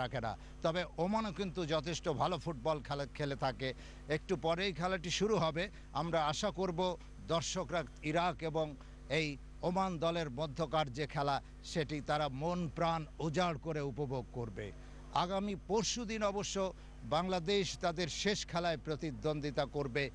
রাখে না। তবে ওমানও কিন্তু যথেষ্ট ভালো ফুটবল খেলে থাকে। একটু পরেই খেলাটি শুরু হবে। আমরা আশা করব দর্শকরা ইরাক এবং এই ওমান দলের মধ্যকার যে খেলা সেটি তারা মন প্রাণ উজাড় করে উপভোগ করবে। আগামী পরশুদিন অবশ্য বাংলাদেশ তাদের শেষ খেলায় প্রতিদ্বন্দ্বিতা করবে।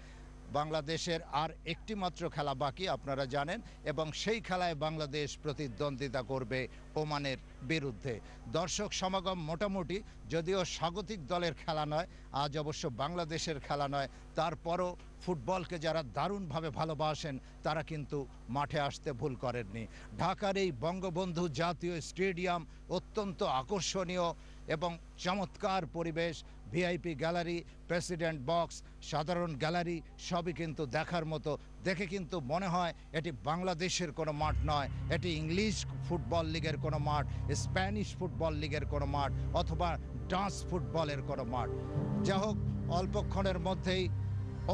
বাংলাদেশের আর একটি মাত্র খেলা বাকি আপনারা জানেন, এবং সেই খেলায় বাংলাদেশ প্রতিদ্বন্দ্বিতা করবে ওমানের বিরুদ্ধে। দর্শক সমাগম মোটামুটি, যদিও স্বাগতিক দলের খেলা নয়, আজ অবশ্য বাংলাদেশের খেলা নয়, তারপরও ফুটবলকে যারা দারুণভাবে ভালোবাসেন তারা কিন্তু মাঠে আসতে ভুল করেননি। ঢাকার এই বঙ্গবন্ধু জাতীয় স্টেডিয়াম অত্যন্ত আকর্ষণীয় এবং চমৎকার পরিবেশ। ভিআইপি গ্যালারি, প্রেসিডেন্ট বক্স, সাধারণ গ্যালারি সবই কিন্তু দেখার মতো। দেখে কিন্তু মনে হয় এটি বাংলাদেশের কোনো মাঠ নয়, এটি ইংলিশ ফুটবল লিগের কোনো মাঠ, স্প্যানিশ ফুটবল লিগের কোনো মাঠ, অথবা ডাচ ফুটবলের কোনো মাঠ। যা হোক, অল্পক্ষণের মধ্যেই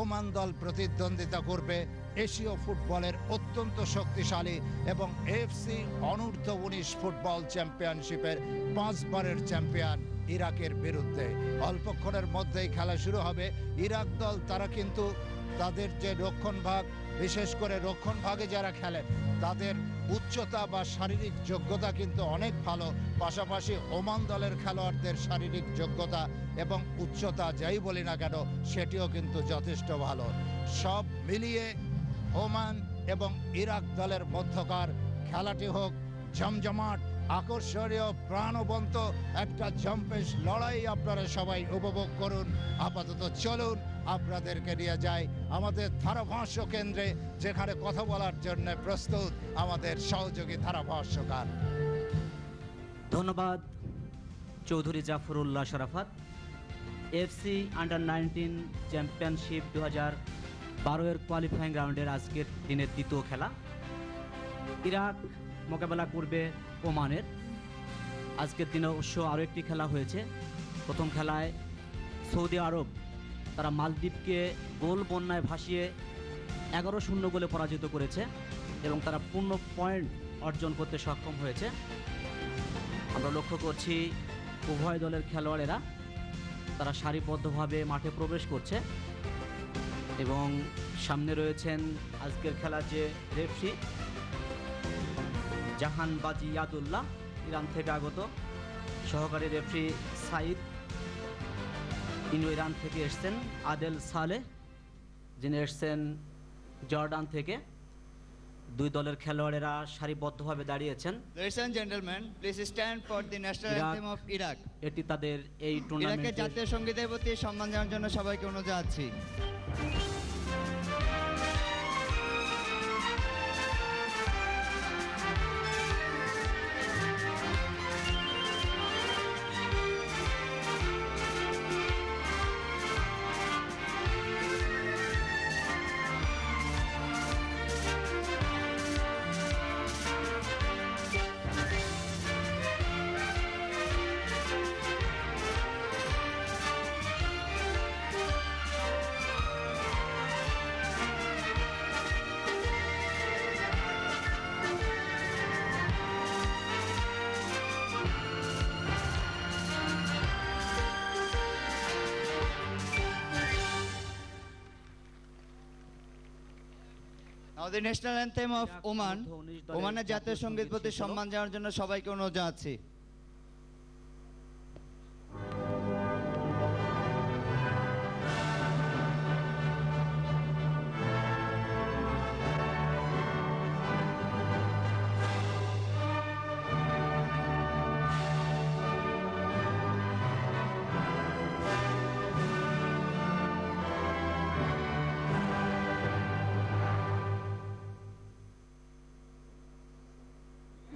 ওমান দল প্রতিদ্বন্দ্বিতা করবে এশীয় ফুটবলের অত্যন্ত শক্তিশালী এবং এফসি অনূর্ধ্ব-19 ফুটবল চ্যাম্পিয়নশিপের 5 বারের চ্যাম্পিয়ন ইরাকের বিরুদ্ধে। অল্পক্ষণের মধ্যেই খেলা শুরু হবে। ইরাক দল তারা কিন্তু তাদের যে রক্ষণভাগ, বিশেষ করে রক্ষণভাগে যারা খেলেন তাদের উচ্চতা বা শারীরিক যোগ্যতা কিন্তু অনেক ভালো। পাশাপাশি ওমান দলের খেলোয়াড়দের শারীরিক যোগ্যতা এবং উচ্চতা যাই বলি না কেন সেটিও কিন্তু যথেষ্ট ভালো। সব মিলিয়ে ওমান এবং ইরাক দলের মধ্যকার খেলাটি হোক জমজমাট, আকর্ষণীয়, প্রাণবন্ত একটা জম্পেশ লড়াই আপনারা সবাই উপভোগ করুন। আপাতত চলুন আপনাদেরকে নিয়ে যাই আমাদের ধারাভাষ্য কেন্দ্রে, যেখানে কথা বলার জন্য প্রস্তুত আমাদের সহযোগী ধারাভাষ্যকার। ধন্যবাদ Chowdhury Zafrullah Sharafat. FC under nineteen championship 2012 qualifying রাউন্ডের আজকের দিনের দ্বিতীয় খেলা। ইরাক মোকাবেলা করবে ওমানের। আজকের দিনে অবশ্য আরও একটি খেলা হয়েছে। প্রথম খেলায় সৌদি আরব তারা মালদ্বীপকে গোল বন্যায় ভাসিয়ে 11-0 গোলে পরাজিত করেছে এবং তারা পূর্ণ পয়েন্ট অর্জন করতে সক্ষম হয়েছে। আমরা লক্ষ্য করছি উভয় দলের খেলোয়াড়েরা তারা সারিবদ্ধভাবে মাঠে প্রবেশ করছে এবং সামনে রয়েছেন আজকের খেলার যে রেফরি জাহানবাজি ইয়াদুল্লাহ, ইরান থেকে আগত। সহকারী রেফরি সাইদ, তিনি ইরান থেকে এসছেন। আদেল সালেহ, যিনি এসছেন জর্ডান থেকে। দুই দলের খেলোয়াড়েরা সারিবদ্ধভাবে দাঁড়িয়েছেন। Ladies and gentlemen, please stand for the national anthem of Iraq. এটি তাদের এই টুর্নামেন্টের ইরাকের জাতীয় সঙ্গীতের প্রতি সম্মান জানানোর জন্য সবাইকে অনুরোধ জানাচ্ছি। Now the national anthem of Oman. ওমানের জাতীয় সঙ্গীত প্রতি সম্মান জানানোর জন্য সবাইকে অনুরোধ জানাচ্ছি।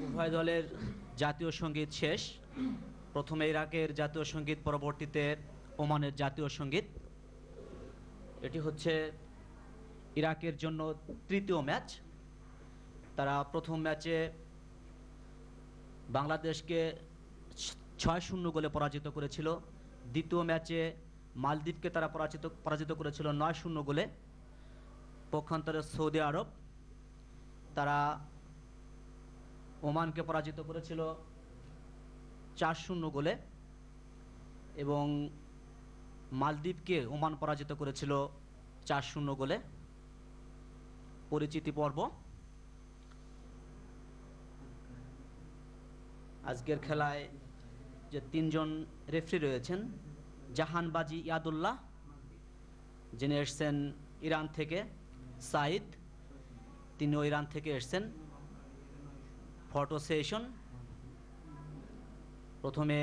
উভয় দলের জাতীয় সঙ্গীত শেষ। প্রথমে ইরাকের জাতীয় সঙ্গীত, পরবর্তীতে ওমানের জাতীয় সঙ্গীত। এটি হচ্ছে ইরাকের জন্য তৃতীয় ম্যাচ। তারা প্রথম ম্যাচে বাংলাদেশকে 6-0 গোলে পরাজিত করেছিল। দ্বিতীয় ম্যাচে মালদ্বীপকে তারা পরাজিত করেছিল 9-0 গোলে। পক্ষান্তরে সৌদি আরব তারা ওমানকে পরাজিত করেছিল 4-0 গোলে। এবং মালদ্বীপকে ওমান পরাজিত করেছিল 4-0 গোলে। পরিচিতি পর্ব। আজকের খেলায় যে 3 জন রেফারি রয়েছেন, জাহানবাজি ইয়াদুল্লাহ যিনি এসেছেন ইরান থেকে, সাইদ তিনিও ইরান থেকে এসেছেন। ফটো সেশন, প্রথমে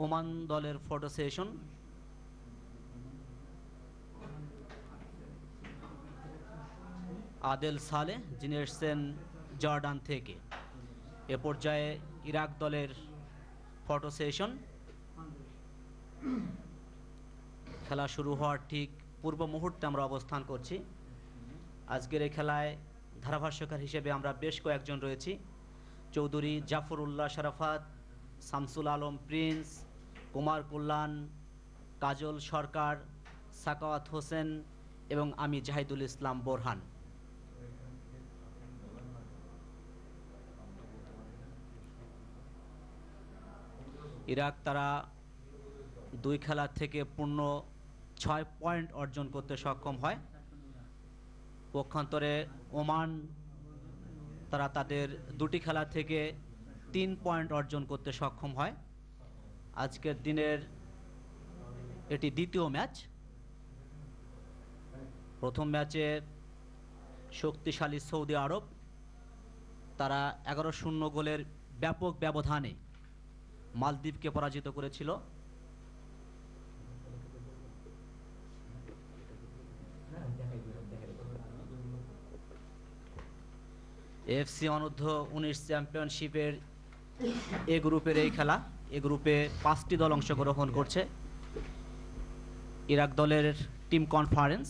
ওমান দলের ফটো সেশন। আদেল সালে যিনি এসেছেন জর্ডান থেকে। এ পর্যায়ে ইরাক দলের ফটো সেশন। খেলা শুরু হওয়ার ঠিক পূর্ব মুহূর্তে আমরা অবস্থান করছি। আজকের এই খেলায় ধারাভাষ্যকার হিসেবে আমরা বেশ কয়েকজন রয়েছি। চৌধুরী জাফরুল্লাহ শরাফত, শামসুল আলম প্রিন্স, কুমার কল্যাণ, কাজল সরকার, সাকাওয়াত হোসেন এবং আমি জাহিদুল ইসলাম বোরহান। ইরাক তারা 2 খেলা থেকে পূর্ণ 6 পয়েন্ট অর্জন করতে সক্ষম হয়। পক্ষান্তরে ওমান তারা তাদের 2টি খেলা থেকে 3 পয়েন্ট অর্জন করতে সক্ষম হয়। আজকের দিনের এটি দ্বিতীয় ম্যাচ। প্রথম ম্যাচে শক্তিশালী সৌদি আরব তারা 11-0 গোলের ব্যাপক ব্যবধানে মালদ্বীপকে পরাজিত করেছিল। এফসি অনূর্ধ্ব 19 চ্যাম্পিয়নশিপের এ গ্রুপের এই খেলা। এ গ্রুপে 5টি দল অংশগ্রহণ করছে। ইরাক দলের টিম কনফারেন্স।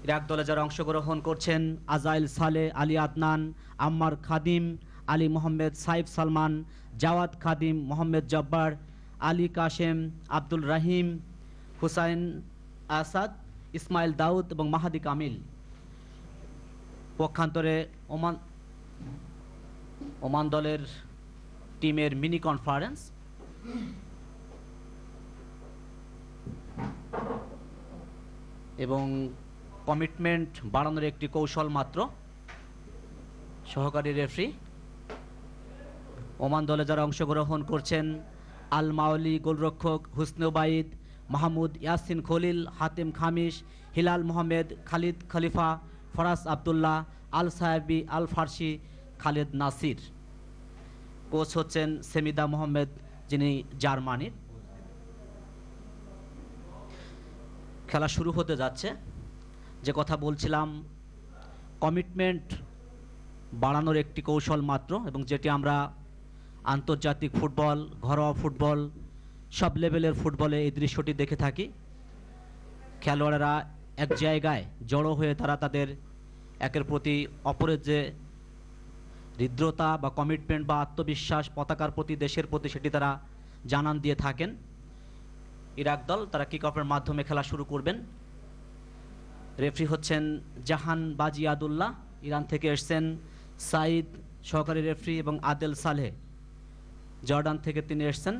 ইরাক দলে যারা অংশগ্রহণ করছেন: আজাইল সালে, আলী আদনান, আম্মার খাদিম, আলী মোহাম্মদ, সাইফ সালমান, জাওয়াদ খাদিম, মোহাম্মদ জব্বার, আলী কাশেম, আব্দুল রাহিম, হুসাইন আসাদ, ইসমাইল দাউদ এবং মাহাদি কামিল। পক্ষান্তরে ওমান দলের টিমের মিনি কনফারেন্স। এবং কমিটমেন্ট বাড়ানোর একটি কৌশল মাত্র। সহকারী রেফারি। ওমান দলে যারা অংশগ্রহণ করছেন: আল মাওলি গোলরক্ষক, হুসনে ওবাইদ, মাহমুদ ইয়াসিন খলিল, হাতিম খামিশ, হিলাল মোহাম্মদ, খালিদ খলিফা, ফরাজ আবদুল্লাহ, আল সাহেবি, আল ফার্সি, খালেদ নাসির। কোচ হচ্ছেন সেমিদা মোহাম্মদ যিনি জার্মানির। খেলা শুরু হতে যাচ্ছে। যে কথা বলছিলাম, কমিটমেন্ট বাড়ানোর একটি কৌশল মাত্র, এবং যেটি আমরা আন্তর্জাতিক ফুটবল, ঘরোয়া ফুটবল, সব লেভেলের ফুটবলে এই দৃশ্যটি দেখে থাকি। খেলোয়াড়েরা এক জায়গায় জড়ো হয়ে তারা তাদের একের প্রতি অপরের যে হৃদ্রতা বা কমিটমেন্ট বা আত্মবিশ্বাস পতাকার প্রতি, দেশের প্রতি, সেটি তারা জানান দিয়ে থাকেন। ইরাক দল তারা কিক অফের মাধ্যমে খেলা শুরু করবেন। রেফারি হচ্ছেন জাহান বাজিয়াদুল্লাহ, ইরান থেকে এসেছেন। সাইদ সহকারী রেফারি, এবং আদেল সালেহ জর্ডান থেকে তিনি এসেছেন।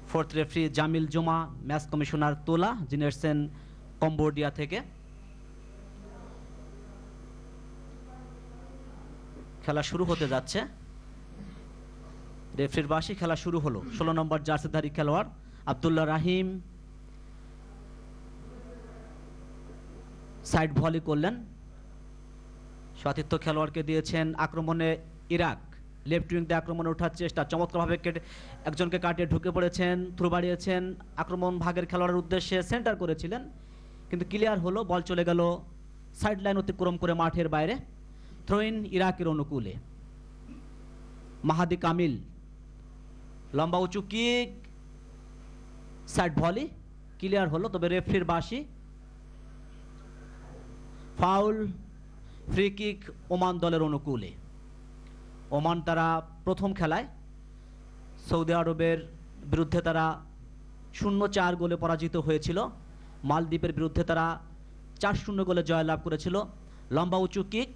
ফোর্থ রেফারি জামিল জুমা, ম্যাচ কমিশনার তোলা যিনি এসেছেন কম্বোডিয়া থেকে। খেলা শুরু হতে যাচ্ছে। রেফারির বাঁশি, খেলা শুরু হলো। 16 নম্বর জার্সিধারী খেলোয়াড় আব্দুল্লাহ রাহিম সাইড ভলি করলেন। সতীর্থ খেলোয়াড়কে দিয়েছেন। আক্রমণে ইরাক লেফট উইং দিয়ে আক্রমণে ওঠার চেষ্টা, চমৎকারভাবে একজনকে কাটিয়ে ঢুকে পড়েছেন, থ্রু বাড়িয়েছেন, আক্রমণ ভাগের খেলোয়াড়ের উদ্দেশ্যে সেন্টার করেছিলেন, কিন্তু ক্লিয়ার হলো, বল চলে গেল সাইড লাইন অতিক্রম করে মাঠের বাইরে। থ্রো ইন ইরাকের অনুকূলে। মাহাদি কামিল লম্বা উঁচু কিক, সাইড ভলি, ক্লিয়ার হলো, তবে রেফারির বাঁশি। ফাউল, ফ্রি কিক ওমান দলের অনুকূলে। ওমান তারা প্রথম খেলায় সৌদি আরবের বিরুদ্ধে তারা 0-4 গোলে পরাজিত হয়েছিল। মালদ্বীপের বিরুদ্ধে তারা 4-0 গোলে জয়লাভ করেছিল। লম্বা উঁচু কিক,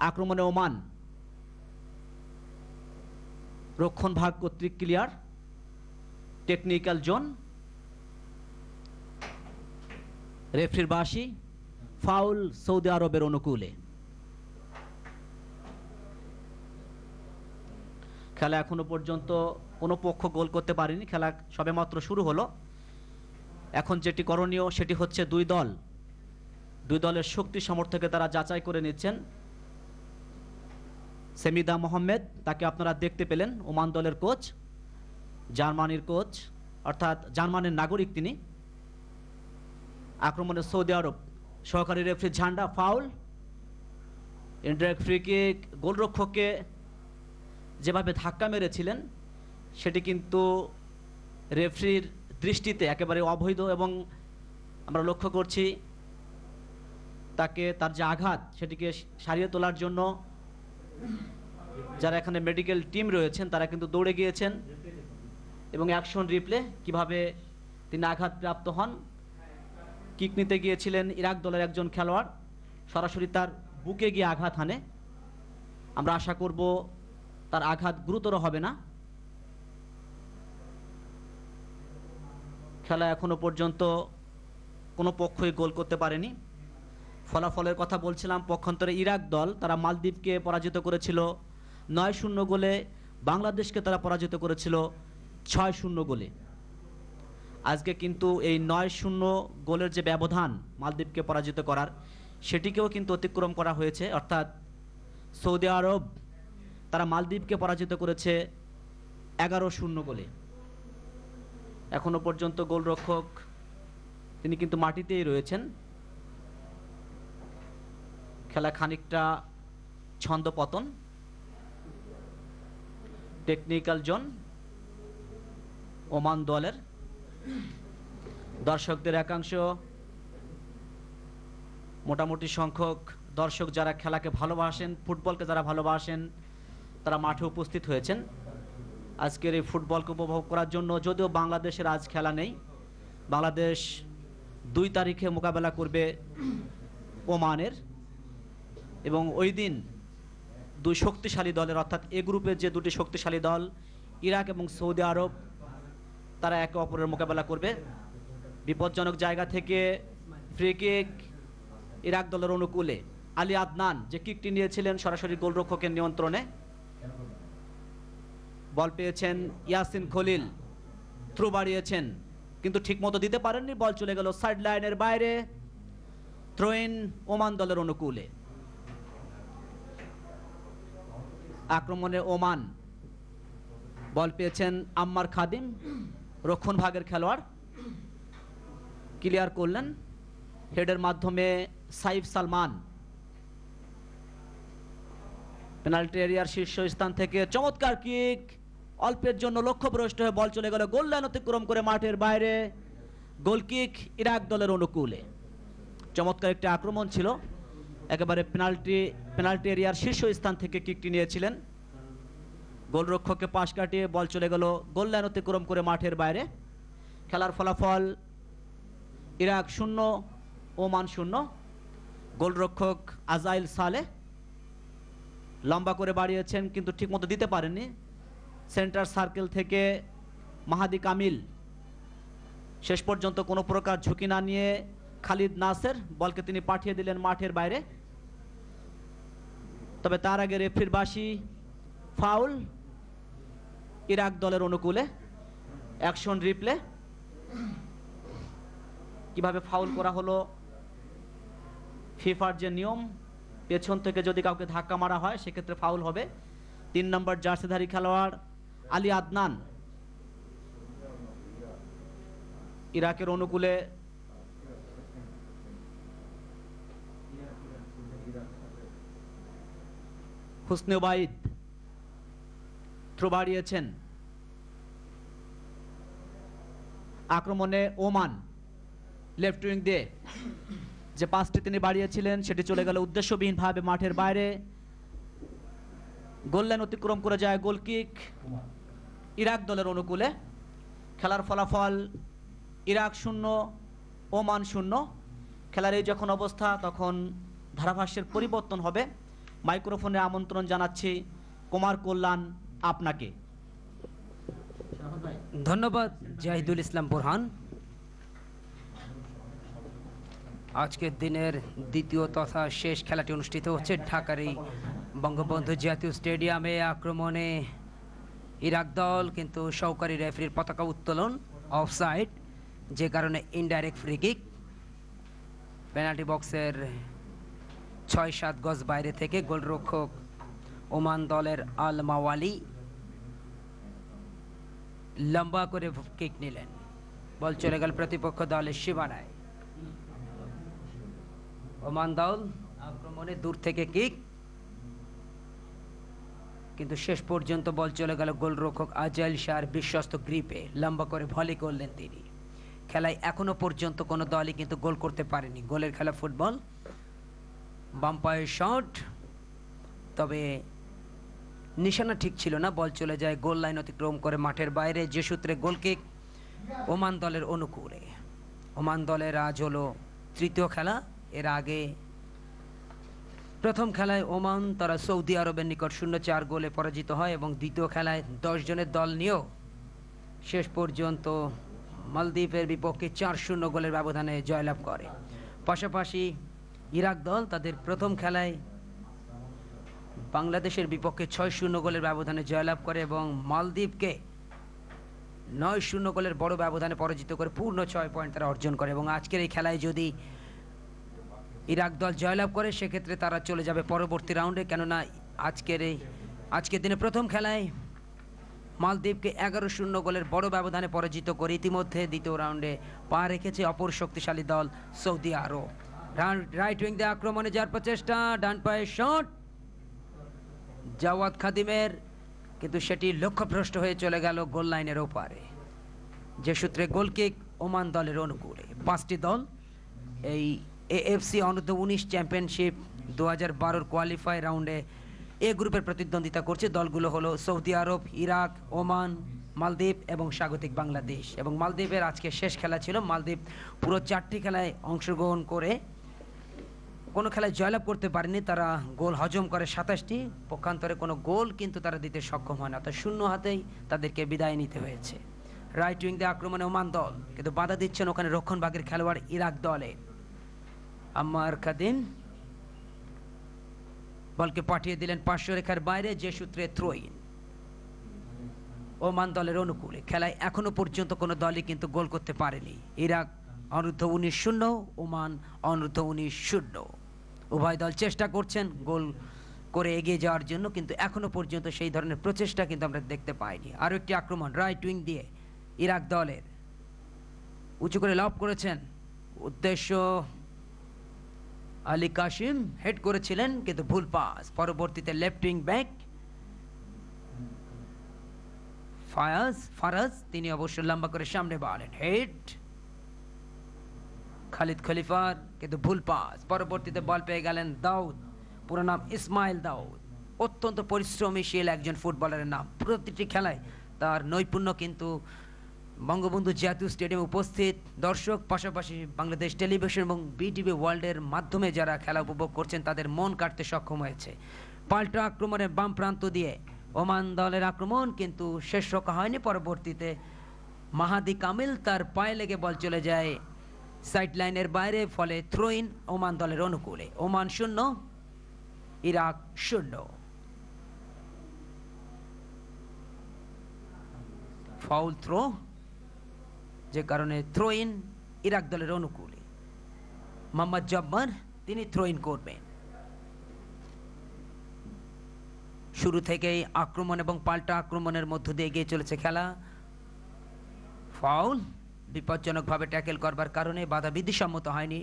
আক্রমণে ওমান। রক্ষণ ভাগ কর্তৃক ক্লিয়ার, টেকনিক্যাল জোন, রেফরির বাঁশি, ফাউল সৌদি আরবের অনুকূলে। খেলা এখনো পর্যন্ত কোনো পক্ষ গোল করতে পারেনি, খেলা সবেমাত্র শুরু হলো। এখন যেটি করণীয় সেটি হচ্ছে দুই দলের শক্তি সামর্থ্যকে তারা যাচাই করে নিচ্ছেন। সেমিদা মোহাম্মেদ, তাকে আপনারা দেখতে পেলেন, ওমান দলের কোচ, জার্মানির কোচ, অর্থাৎ জার্মানির নাগরিক তিনি। আক্রমণে সৌদি আরব, সহকারী রেফারি ঝান্ডা, ফাউল, ইনডাইরেক্ট ফ্রি কিক। গোলরক্ষককে যেভাবে ধাক্কা মেরেছিলেন সেটি কিন্তু রেফারির দৃষ্টিতে একেবারে অবৈধ, এবং আমরা লক্ষ্য করছি তাকে তার যে আঘাত সেটিকে সারিয়ে তোলার জন্য যারা এখানে মেডিকেল টিম রয়েছেন তারা কিন্তু দৌড়ে গিয়েছেন, এবং অ্যাকশন রিপ্লে কিভাবে তিনি আঘাতপ্রাপ্ত হন। কিক নিতে গিয়েছিলেন ইরাক দলের একজন খেলোয়াড়, সরাসরি তার বুকে গিয়ে আঘাত হানে। আমরা আশা করব তার আঘাত গুরুতর হবে না। খেলা এখনো পর্যন্ত কোনো পক্ষই গোল করতে পারেনি। ফলাফলের কথা বলছিলাম, পক্ষান্তরে ইরাক দল তারা মালদ্বীপকে পরাজিত করেছিল 9-0 গোলে, বাংলাদেশকে তারা পরাজিত করেছিল 6-0 গোলে। আজকে কিন্তু এই 9-0 গোলের যে ব্যবধান মালদ্বীপকে পরাজিত করার, সেটিকেও কিন্তু অতিক্রম করা হয়েছে। অর্থাৎ সৌদি আরব তারা মালদ্বীপকে পরাজিত করেছে 11-0 গোলে। এখনো পর্যন্ত গোলরক্ষক তিনি কিন্তু মাটিতেই রয়েছেন। খেলা খানিকটা ছন্দপতন। টেকনিক্যাল জোন ওমান দলের, দর্শকদের একাংশ, মোটামুটি সংখ্যক দর্শক যারা খেলাকে ভালোবাসেন, ফুটবলকে যারা ভালোবাসেন, তারা মাঠে উপস্থিত হয়েছেন আজকের এই ফুটবলকে উপভোগ করার জন্য। যদিও বাংলাদেশের আজ খেলা নেই, বাংলাদেশ 2 তারিখে মোকাবেলা করবে ওমানের, এবং ওই দিন দুই শক্তিশালী দলের, অর্থাৎ এ গ্রুপের যে দুটি শক্তিশালী দল ইরাক এবং সৌদি আরব, তারা একে অপরের মোকাবেলা করবে। বিপজ্জনক জায়গা থেকে ফ্রি কিক ইরাক দলের অনুকূলে, আলী আদনান যে কিকটি নিয়েছিলেন সরাসরি গোলরক্ষকের নিয়ন্ত্রণে, বল পেয়েছেন ইয়াসিন খলিল, থ্রু বাড়িয়েছেন কিন্তু ঠিকমতো দিতে পারেননি, বল চলে গেল সাইড লাইনের বাইরে। থ্রো ইন ওমান দলের অনুকূলে। আক্রমণে ওমান, বল পেয়েছেন আম্মার খাদিম, রক্ষণ ভাগের খেলোয়াড়, ক্লিয়ার করলেন হেডের মাধ্যমে সাইফ সালমান। পেনাল্টি এরিয়ার শীর্ষস্থান থেকে চমৎকার কিক, অল্পের জন্য লক্ষ্যভ্রষ্ট হয়ে বল চলে গেল গোল লাইন অতিক্রম করে মাঠের বাইরে। গোল কিক ইরাক দলের অনুকূলে। চমৎকার একটি আক্রমণ ছিল, একেবারে পেনাল্টি এরিয়ার শীর্ষস্থান থেকে কিকটি নিয়েছিলেন, গোলরক্ষককে পাশ কাটিয়ে বল চলে গেল গোল লাইন অতিক্রম করে মাঠের বাইরে। খেলার ফলাফল ইরাক 0 ওমান 0। গোলরক্ষক আজাইল সালে লম্বা করে বাড়িয়েছেন কিন্তু ঠিকমতো দিতে পারেননি। সেন্টার সার্কেল থেকে মাহাদি কামিল শেষ পর্যন্ত কোনো প্রকার ঝুঁকি না নিয়ে খালিদ নাসের বলকে তিনি পাঠিয়ে দিলেন মাঠের বাইরে। তবে তার আগে রেফরির বাঁশি, ফাউল ইরাক দলের অনুকূলে। অ্যাকশন রিপ্লে, কিভাবে ফাউল করা হলো, ফিফার যে নিয়ম, পেছন থেকে যদি কাউকে ধাক্কা মারা হয় সেক্ষেত্রে ফাউল হবে। 3 নম্বর জার্সিধারী খেলোয়াড় আলী আদনান ইরাকের অনুকূলে। হুসনে ওবাইদ থ্রো বাড়িয়েছেন। আক্রমণে ওমান লেফট উইং দিয়ে যে পাসটি তিনি বাড়িয়েছিলেন সেটি চলে গেল উদ্দেশ্যবিহীনভাবে মাঠের বাইরে। গোল লাইন অতিক্রম করে যায় গোল কিক ইরাক দলের অনুকূলে। খেলার ফলাফল ইরাক 0 ওমান 0। খেলার এই যখন অবস্থা তখন ধারাভাষ্যের পরিবর্তন হবে। মাইক্রোফোনে আমন্ত্রণ জানাচ্ছি কুমার কল্যাণ আপনাকে। ধন্যবাদ জাহিদুল ইসলাম বোরহান। আজকের দিনের দ্বিতীয় তথা শেষ খেলাটি অনুষ্ঠিত হচ্ছে ঢাকার এই বঙ্গবন্ধু জাতীয় স্টেডিয়ামে। আক্রমণে ইরাক দল, কিন্তু সহকারী রেফারির পতাকা উত্তোলন অফসাইড, যে কারণে ইনডাইরেক্ট ফ্রি কিক। পেনাল্টি বক্সের ৬-৭ গজ বাইরে থেকে গোলরক্ষক ওমান দলের আল মাওয়ালি লম্বা করে কিক নিলেন, বল চলে গেল প্রতিপক্ষ দলের সীমানায়। ওমান দল আক্রমণে দূর থেকে কিক, কিন্তু শেষ পর্যন্ত বল চলে গেল গোলরক্ষক আজাইল শাহর বিশ্বস্ত গ্রিপে, লম্বা করে ভলি করলেন তিনি। খেলায় এখনো পর্যন্ত কোনো দলই কিন্তু গোল করতে পারেনি। গোলের খেলা ফুটবল, বাম পায়ের শট, তবে নিশানা ঠিক ছিল না, বল চলে যায় গোল লাইন অতিক্রম করে মাঠের বাইরে, যে সূত্রে গোল কিক ওমান দলের অনুকূলে। ওমান দলের আজ হলো তৃতীয় খেলা। এর আগে প্রথম খেলায় ওমান তারা সৌদি আরবের নিকট 0-4 গোলে পরাজিত হয় এবং দ্বিতীয় খেলায় 10 জনের দল নিয়েও শেষ পর্যন্ত মালদ্বীপের বিপক্ষে 4-0 গোলের ব্যবধানে জয়লাভ করে। পাশাপাশি ইরাক দল তাদের প্রথম খেলায় বাংলাদেশের বিপক্ষে 6-0 গোলের ব্যবধানে জয়লাভ করে এবং মালদ্বীপকে 9-0 গোলের বড় ব্যবধানে পরাজিত করে পূর্ণ 6 পয়েন্ট তারা অর্জন করে। এবং আজকের এই খেলায় যদি ইরাক দল জয়লাভ করে সেক্ষেত্রে তারা চলে যাবে পরবর্তী রাউন্ডে, কেননা আজকের দিনে প্রথম খেলায় মালদ্বীপকে 11-0 গোলের বড় ব্যবধানে পরাজিত করে ইতিমধ্যে দ্বিতীয় রাউন্ডে পা রেখেছে অপর শক্তিশালী দল সৌদি আরব। রাইট উইং দিয়ে আক্রমণে যাওয়ার প্রচেষ্টা, ডান পায়ে শট জাওয়াদ খাদিমের, কিন্তু সেটি লক্ষ্যভ্রষ্ট হয়ে চলে গেল গোল লাইনের ওপারে, যে সূত্রে গোল কিক ওমান দলের অনুকূলে। 5টি দল এই এএফসি অনূর্ধ্ব 19 চ্যাম্পিয়নশিপ 2012 কোয়ালিফাই রাউন্ডে এ গ্রুপের প্রতিদ্বন্দ্বিতা করছে। দলগুলো হলো সৌদি আরব, ইরাক, ওমান, মালদ্বীপ এবং স্বাগতিক বাংলাদেশ। এবং মালদ্বীপের আজকে শেষ খেলা ছিল। মালদ্বীপ পুরো 4টি খেলায় অংশগ্রহণ করে কোনো খেলায় জয়লাভ করতে পারেনি। তারা গোল হজম করে 27টি, পক্ষান্তরে কোনো গোল কিন্তু তারা দিতে সক্ষম হয় না, তো শূন্য হাতেই তাদেরকে বিদায় নিতে হয়েছে। রাইট উইং দিয়ে আক্রমণে ওমান দল, কিন্তু বাধা দিচ্ছেন ওখানে রক্ষণভাগের খেলোয়াড় ইরাক দলে। আম্মার খাদিম বলকে পাঠিয়ে দিলেন পার্শ্ব রেখার বাইরে, যে সূত্রে থ্রো ইন ওমান দলের অনুকূলে। খেলায় এখনো পর্যন্ত কোনো দলই কিন্তু গোল করতে পারেনি। ইরাক অনূর্ধ্ব 19-0, ওমান অনূর্ধ্ব 19-0। উভয় দল চেষ্টা করছেন গোল করে এগিয়ে যাওয়ার জন্য, কিন্তু এখনো পর্যন্ত সেই ধরনের প্রচেষ্টা কিন্তু আমরা দেখতে পাইনি। আরও একটি আক্রমণ রাইট উইং দিয়ে ইরাক দলের, উঁচু করে লব করেছেন, উদ্দেশ্য আলী কাশিম হেড করেছিলেন কিন্তু ভুল পাস। পরবর্তীতে লেফট উইং ব্যাক ফারাজ তিনি অবশ্য লম্বা করে সামনে বাড়েন, হেড খালিদ খলিফার, কিন্তু ভুল পাস। পরবর্তীতে বল পেয়ে গেলেন দাউদ, পুরো নাম ইসমাইল দাউদ, অত্যন্ত পরিশ্রমীশীল একজন ফুটবলারের নাম। প্রতিটি খেলায় তার নৈপুণ্য কিন্তু বঙ্গবন্ধু জাতীয় স্টেডিয়ামে উপস্থিত দর্শক, পাশাপাশি বাংলাদেশ টেলিভিশন এবং বিটিভি ওয়ার্ল্ডের মাধ্যমে যারা খেলা উপভোগ করছেন তাদের মন কাটতে সক্ষম হয়েছে। পাল্টা আক্রমণের বাম প্রান্ত দিয়ে ওমান দলের আক্রমণ, কিন্তু শেষ রক্ষা হয়নি। পরবর্তীতে মাহাদি কামিল তার পায়ে লেগে বল চলে যায় সাইড লাইনের বাইরে, ফলে থ্রো ইন ওমান দলের অনুকূলে। Oman 0, Iraq 0। ফাউল থ্রো, যে কারণে থ্রো ইন ইরাক দলের অনুকূলে। মোহাম্মদ জব্বার তিনি থ্রো ইন করবেন। শুরু থেকেই আক্রমণ এবং পাল্টা আক্রমণের মধ্য দিয়ে এগিয়ে চলেছে খেলা। ফাউল, বিপজ্জনকভাবে ট্যাকেল করবার কারণে বাধা বিধিসম্মত হয়নি,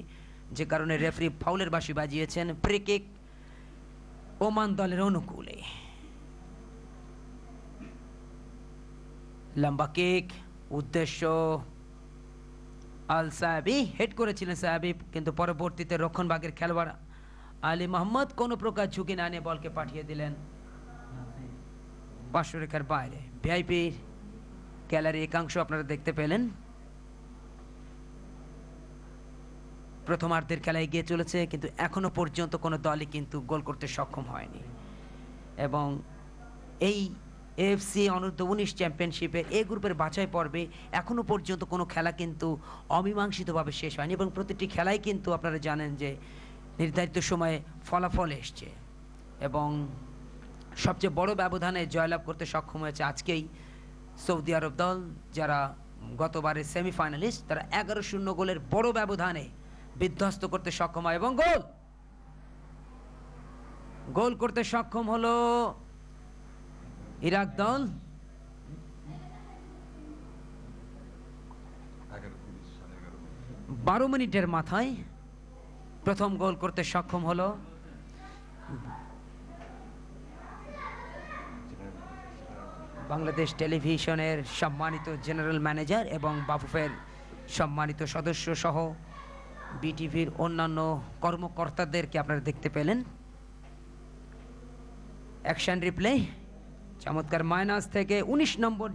যে কারণে রেফারি ফাউলের বাঁশি বাজিয়েছেন। ফ্রি কিক ওমান দলের অনুকূলে। লম্বা কিক, উদ্দেশ্য আল সাহাবি, হেড করেছিলেন সাহাবি, কিন্তু পরবর্তীতে রক্ষণভাগের খেলোয়াড় আলী মোহাম্মদ কোনো প্রকার ঝুঁকি না নিয়ে বলকে পাঠিয়ে দিলেন পার্শ্ব রেখার বাইরে। ভিআইপি গ্যালারি একাংশ আপনারা দেখতে পেলেন। প্রথমার্ধের খেলা এগিয়ে চলেছে, কিন্তু এখনো পর্যন্ত কোনো দলই কিন্তু গোল করতে সক্ষম হয়নি। এবং এই এএফসি অনূর্ধ্ব-19 চ্যাম্পিয়নশিপের এ গ্রুপের বাছাই পর্বে এখনো পর্যন্ত কোনো খেলা কিন্তু অমীমাংসিতভাবে শেষ হয়নি এবং প্রতিটি খেলাই কিন্তু আপনারা জানেন যে নির্ধারিত সময়ে ফলাফল এসছে এবং সবচেয়ে বড় ব্যবধানে জয়লাভ করতে সক্ষম হয়েছে আজকেই সৌদি আরব দল, যারা গতবারের সেমিফাইনালিস্ট। তারা 11-0 গোলের বড় ব্যবধানে বিধ্বস্ত করতে সক্ষম হয় এবং গোল করতে সক্ষম হলো ইরাক দল। বারো মিনিটের মাথায় প্রথম গোল করতে সক্ষম হলো বাংলাদেশ টেলিভিশনের সম্মানিত জেনারেল ম্যানেজার এবং বাফুফের সম্মানিত সদস্য সহ বিটিভির অন্যান্য কর্মকর্তাদেরকে আপনারা দেখতে পেলেন। অ্যাকশন রিপ্লে, চমৎকার মাইনাস থেকে 19 নম্বর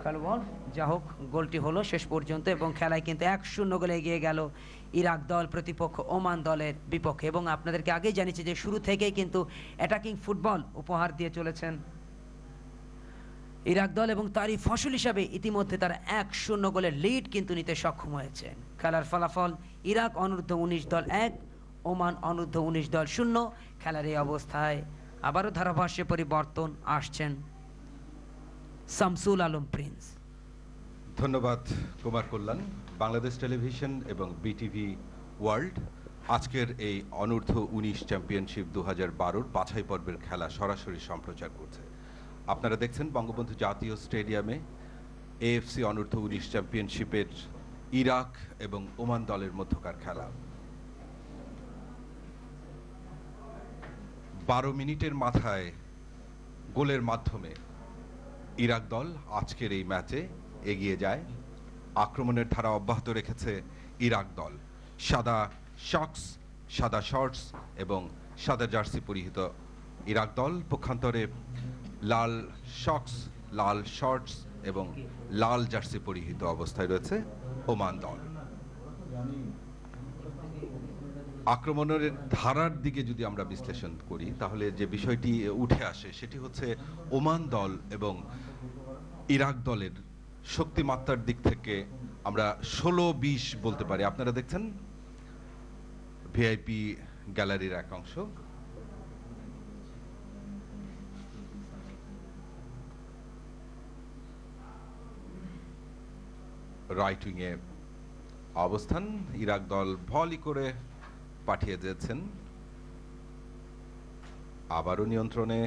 খেলোয়াড়, যা হোক গোলটি হলো শেষ পর্যন্ত এবং খেলায় কিন্তু 1-0 গোলে এগিয়ে গেল ইরাক দল প্রতিপক্ষ ওমান দলের বিপক্ষে। এবং আপনাদেরকে আগেই জানিয়েছি যে শুরু থেকেই কিন্তু অ্যাটাকিং ফুটবল উপহার দিয়ে চলেছেন ইরাক দল এবং তারই ফসল হিসাবে ইতিমধ্যে তারা 1-0 গোলের লিড কিন্তু নিতে সক্ষম হয়েছে। খেলার ফলাফল ইরাক অনূর্ধ্ব-19 দল 1, ওমান অনূর্ধ্ব-19 দল 0। খেলার এই অবস্থায় আবারও ধারাভাষ্যে পরিবর্তন আসছেন শামসুল আলম প্রিন্স। ধন্যবাদ কুমার কল্যাণ। বাংলাদেশ টেলিভিশন এবং বিটিভি ওয়ার্ল্ড আজকের এই অনূর্ধ্ব-19 চ্যাম্পিয়নশিপ 2012 বাছাই পর্বের খেলা সরাসরি সম্প্রচার করছে। আপনারা দেখছেন বঙ্গবন্ধু জাতীয় স্টেডিয়ামে এএফসি অনূর্ধ্ব-19 চ্যাম্পিয়নশিপের ইরাক এবং ওমান দলের মধ্যকার খেলা। 12 মিনিটের মাথায় গোলের মাধ্যমে ইরাক দল আজকের এই ম্যাচে এগিয়ে যায়। আক্রমণের ধারা অব্যাহত রেখেছে ইরাক দল। সাদা শক্স, সাদা শর্টস এবং সাদা জার্সি পরিহিত ইরাক দল, পক্ষান্তরে লাল শক্স, লাল শর্টস এবং লাল জার্সি পরিহিত অবস্থায় রয়েছে ওমান দল। আক্রমণের ধারার দিকে যদি আমরা বিশ্লেষণ করি তাহলে যে বিষয়টি উঠে আসে সেটি হচ্ছে ওমান দল এবং ইরাক দলের শক্তিমাত্রার দিক থেকে আমরা 16-20 বলতে পারি। আপনারা দেখছেন ভিআইপি গ্যালারির এক অংশ। রাইট উইংয়ে অবস্থান, ইরাক দল ভলি করে পাঠিয়ে দিয়েছেন। আবারও নিয়ন্ত্রণে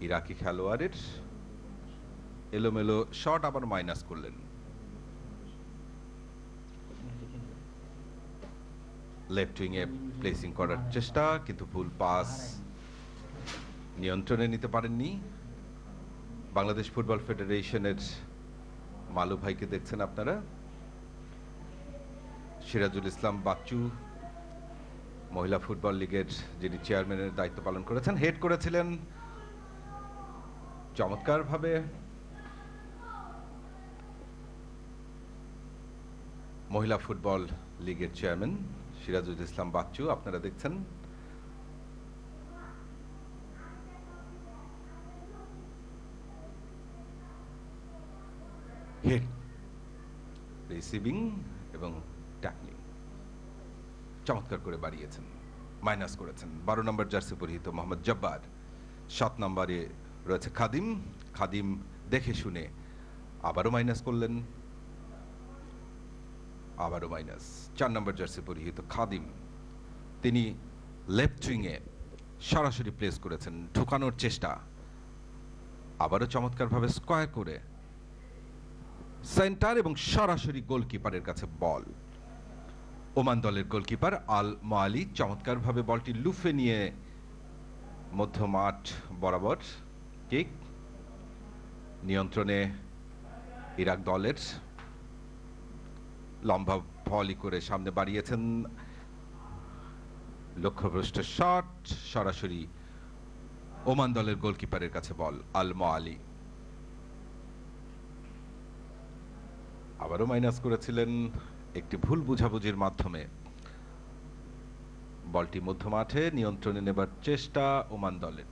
ইরাকি খেলোয়াড়ের এলোমেলো শট, আবার মাইনাস করলেন। লেফট উইংয়ে প্লেসিং করার চেষ্টা, কিন্তু ভুল পাস, নিয়ন্ত্রণে নিতে পারেননি। বাংলাদেশ ফুটবল ফেডারেশনের মালু ভাইকে দেখছেন আপনারা, সিরাজুল ইসলাম বাচ্চু মহিলা ফুটবল লিগের যিনি চেয়ারম্যানের দায়িত্ব পালন করেছেন, হেড করেছিলেন চমৎকারভাবে। মহিলা ফুটবল লিগের চেয়ারম্যান সিরাজুল ইসলাম বাচ্চু আপনারা দেখছেন। হেড, রিসিভিং এবং ট্যাকলিং চমৎকার করে বাড়িয়েছেন, মাইনাস করেছেন। 12 নম্বর জার্সি পরিহিত মোহাম্মদ জব্বার। 7 নম্বরে রয়েছে খাদিম। খাদিম দেখে শুনে আবারও মাইনাস করলেন, আবারও মাইনাস। 4 নম্বর জার্সি পরিহিত খাদিম, তিনি লেফট উইংয়ে সরাসরি প্লেস করেছেন, ঢুকানোর চেষ্টা, আবারও চমৎকারভাবে স্কোয়ার করে সেন্টার এবং সরাসরি গোলকিপারের কাছে বল। ওমান দলের গোলকিপার আল মালি চমৎকারভাবে বলটি লুফে নিয়ে মধ্য মাঠ বরাবর কিক। নিয়ন্ত্রণে ইরাক দলের, লম্বা ভলি করে সামনে বাড়িয়েছেন, লক্ষ্যভ্রষ্ট শট, সরাসরি ওমান দলের গোলকিপারের কাছে বল। আল মালি আবারও মাইনাস করেছিলেন একটি ভুল বুঝাবুঝির মাধ্যমে। বলটি মধ্য মাঠে নিয়ন্ত্রণে নেবার চেষ্টা ওমান দলের।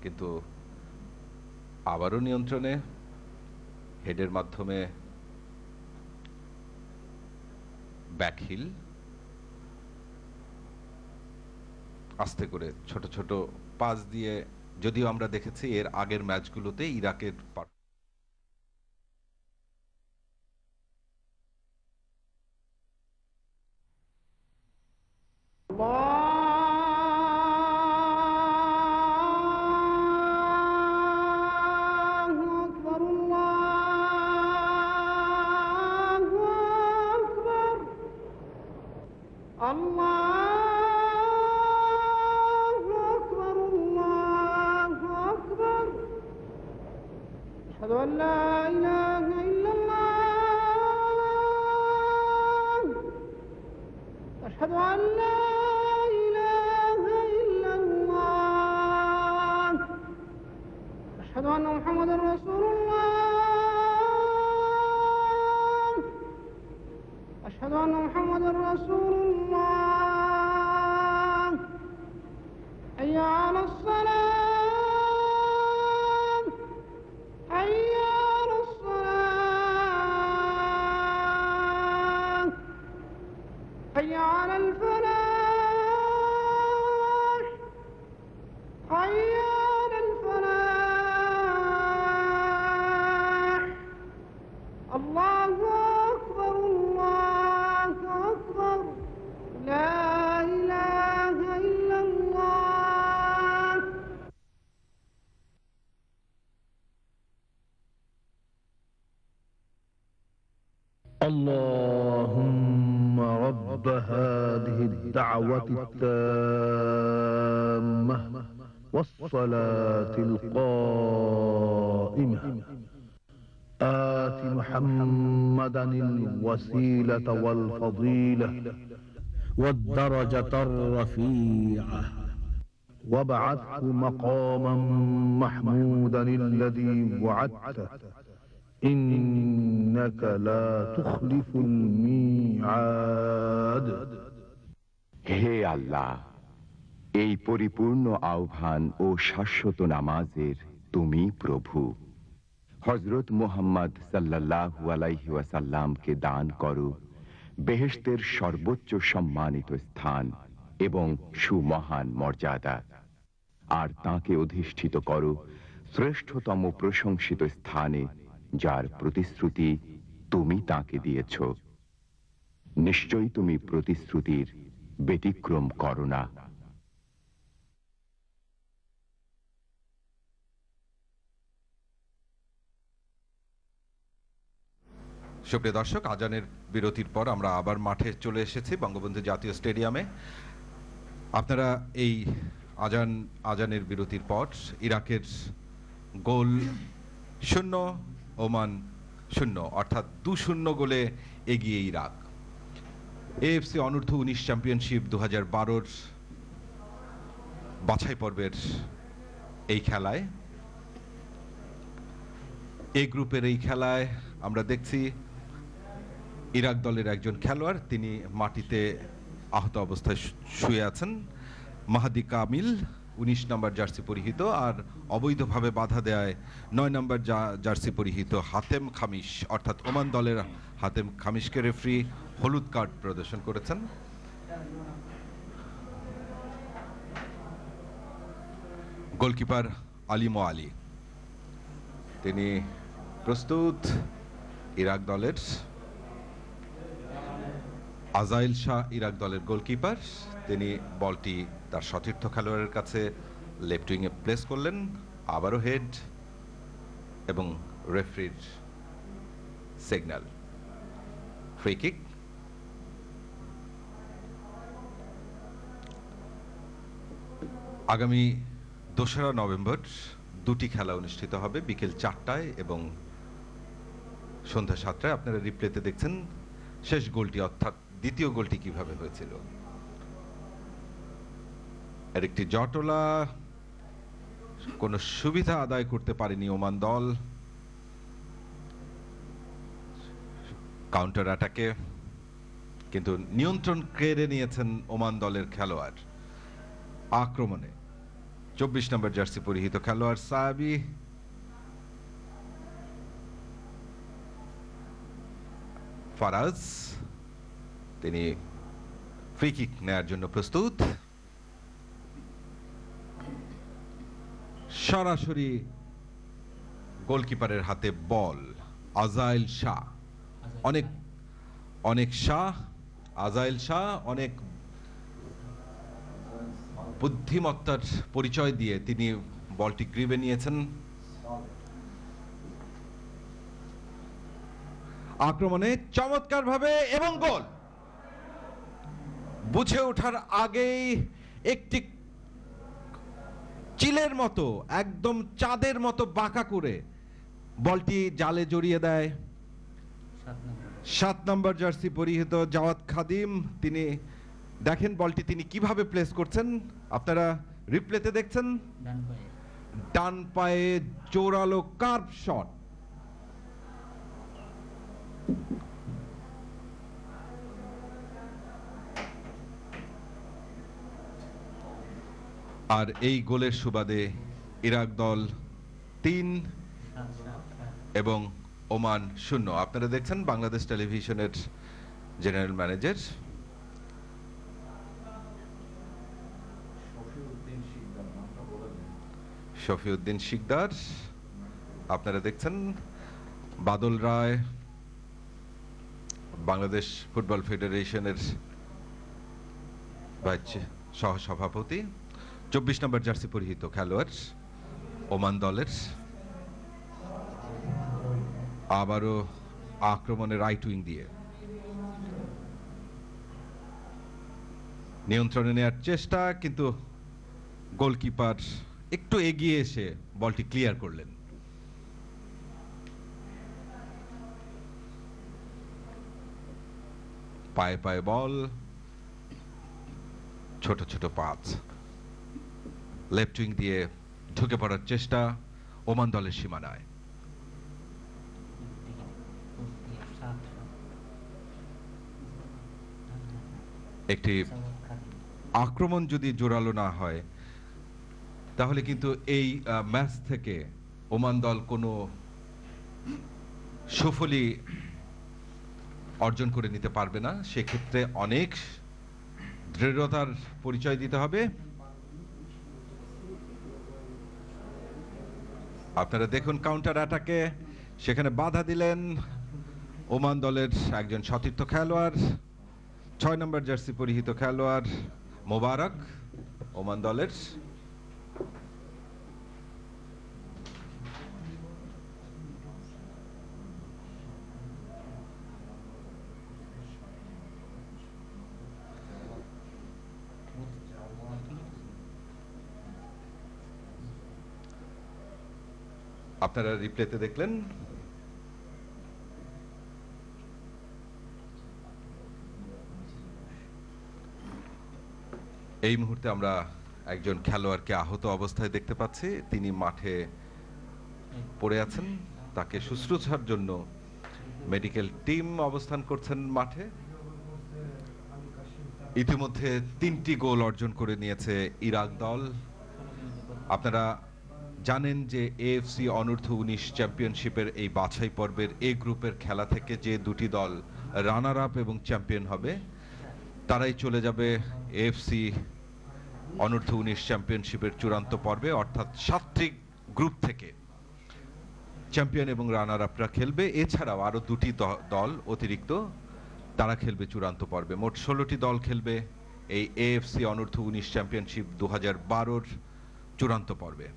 কিন্তু আবারও নিয়ন্ত্রণে, হেডের মাধ্যমে ব্যাকহিল, আস্তে করে ছোট ছোট পাস দিয়ে, যদিও আমরা দেখেছি এর আগের ম্যাচগুলোতে ইরাকের اللهم رب هذه الدعوة التامة والصلاة القائمة آت محمدا الوسيلة والفضيلة والدرجة الرفيعة وابعثه مقاما محمودا الذي وعدته إنك لا تخلف الميعاد হে আল্লাহ, এই পরিপূর্ণ আহ্বান ও শাশ্বত নামাজের তুমি প্রভু। হযরত মুহাম্মদ সাল্লাল্লাহু আলাইহি ওয়াসাল্লামকে দান করো বেহেশতের সর্বোচ্চ সম্মানিত স্থান এবং সুমহান মর্যাদা, আর তাকে অধিষ্ঠিত করো শ্রেষ্ঠতম প্রশংসিত স্থানে, যার প্রতিশ্রুতি তুমি তাকে দিয়েছ। নিশ্চয়ই তুমি প্রতিশ্রুতির ব্যতিক্রম করো না। সুপ্রিয় দর্শক, আজানের বিরতির পর আমরা আবার মাঠে চলে এসেছি বঙ্গবন্ধু জাতীয় স্টেডিয়ামে। আপনারা এই আজানের বিরতির পর ইরাকের গোল 0, ওমান 0, অর্থাৎ 2-0 গোলে এগিয়ে ইরাক। এএফসি অনূর্ধ্ব 19 চ্যাম্পিয়নশিপ 2012-র বাছাই পর্বের এই খেলায়, এ গ্রুপের এই খেলায় আমরা দেখছি ইরাক দলের একজন খেলোয়াড়, তিনি মাটিতে আহত অবস্থায় শুয়ে আছেন। মাহাদি কামিল 19 নম্বর জার্সি পরিহিত, আর অবৈধভাবে বাধা দেয় 9 নম্বর জার্সি পরিহিত হাতেম খামিশ, অর্থাৎ ওমান দলের হাতেম খামিশকে রেফারি হলুদ কার্ড প্রদর্শন করেছেন। গোলকিপার আলিমো আলী তিনি প্রস্তুত। ইরাক দলের আজাইল শাহ ইরাক দলের গোলকিপার, তিনি বলটি তার সতীর্থ খেলোয়াড়ের কাছে লেফট উইংয়ে প্লেস করলেন। আবারও হেড এবং রেফারির সিগন্যাল, ফ্রি কিক। আগামী 2রা নভেম্বর দুটি খেলা অনুষ্ঠিত হবে, বিকেল 4টায় এবং সন্ধ্যা 7টায়। আপনারা রিপ্লেতে দেখছেন শেষ গোলটি, অর্থাৎ দ্বিতীয় গোলটি কিভাবে হয়েছিল। এর একটি জটলা, কোনো সুবিধা আদায় করতে পারেনি ওমান দল। কাউন্টার অ্যাটাকে কিন্তু নিয়ন্ত্রণ কেড়ে নিয়েছেন ওমান দলের খেলোয়াড়। আক্রমণে 24 নম্বর জার্সি পরিহিত খেলোয়াড় সাবি ফারাজ, তিনি ফ্রি কিক নেয়ার জন্য প্রস্তুত। সরাসরি গোলকিপারের হাতে বল। আজাইল শাহ, অনেক শাহ, আজাইল শাহ অনেক বুদ্ধিমত্তার পরিচয় দিয়ে তিনি বলটি গ্রিবে নিয়েছেন। আক্রমণে চমৎকার ভাবে এবং গোল। বুঝে ওঠার আগেই একটি চিলের মতো, একদম চাঁদের মতো বাঁকা করে বলটি জালে জড়িয়ে দেয় 7 নম্বর জার্সি পরিহিত জাওয়াদ খাদিম। তিনি দেখেন বলটি তিনি কিভাবে প্লেস করছেন, আপনারা রিপ্লেতে দেখছেন। ডান পায়ে জোরালো কার্ভ শট। আর এই গোলের সুবাদে ইরাক দল 3 এবং ওমান 0। আপনারা দেখছেন বাংলাদেশ টেলিভিশনের জেনারেল ম্যানেজার শফিউদ্দিন শিকদার, আপনারা দেখছেন বাদল রায় বাংলাদেশ ফুটবল ফেডারেশনের সহ সভাপতি। 24 নম্বর জার্সি পরিহিত খেলোয়াড় ওমান দলের। আবারও আক্রমণে রাইট উইং দিয়ে নিয়ন্ত্রণে নেওয়ার চেষ্টা, কিন্তু গোলকিপার একটু এগিয়ে এসে বলটি ক্লিয়ার করলেন। পায়ে পায়ে বল, ছোট ছোট পাঁচ, লেফট উইং দিয়ে ঢুকে পড়ার চেষ্টা ওমান দলের সীমানায়। একটি আক্রমণ যদি জোরালো না হয় তাহলে কিন্তু এই ম্যাচ থেকে ওমান দল কোনো সুফলই অর্জন করে নিতে পারবে না। সেক্ষেত্রে অনেক দৃঢ়তার পরিচয় দিতে হবে। আপনারা দেখুন কাউন্টার অ্যাটাকে সেখানে বাধা দিলেন ওমান দলের একজন সতীর্থ খেলোয়াড়, 6 নম্বর জার্সি পরিহিত খেলোয়াড় মোবারক ওমান দলের। আপনারা রিপ্লেতে দেখলেন এই মুহূর্তে আমরা একজন খেলোয়াড়কে আহত অবস্থায় দেখতে পাচ্ছি। তিনি মাঠে পড়ে আছেন, তাকে শুশ্রূষার জন্য মেডিকেল টিম অবস্থান করছেন মাঠে। ইতিমধ্যে 3টি গোল অর্জন করে নিয়েছে ইরাক দল। আপনারা জানেন যে এএফসি অনূর্ধ্ব 19 চ্যাম্পিয়নশিপের এই বাছাই পর্বের এ গ্রুপের খেলা থেকে যে দুটি দল রানার আপ এবং চ্যাম্পিয়ন হবে তারাই চলে যাবে এএফসি অনূর্ধ্ব 19 চ্যাম্পিয়নশিপের চূড়ান্ত পর্বে, অর্থাৎ 7টি গ্রুপ থেকে চ্যাম্পিয়ন এবং রানার আপরা খেলবে। এছাড়াও আরো 2টি দল অতিরিক্ত তারা খেলবে চূড়ান্ত পর্বে। মোট 16টি দল খেলবে এই এএফসি অনূর্ধ্ব 19 চ্যাম্পিয়নশিপ 2012-র চূড়ান্ত পর্বে।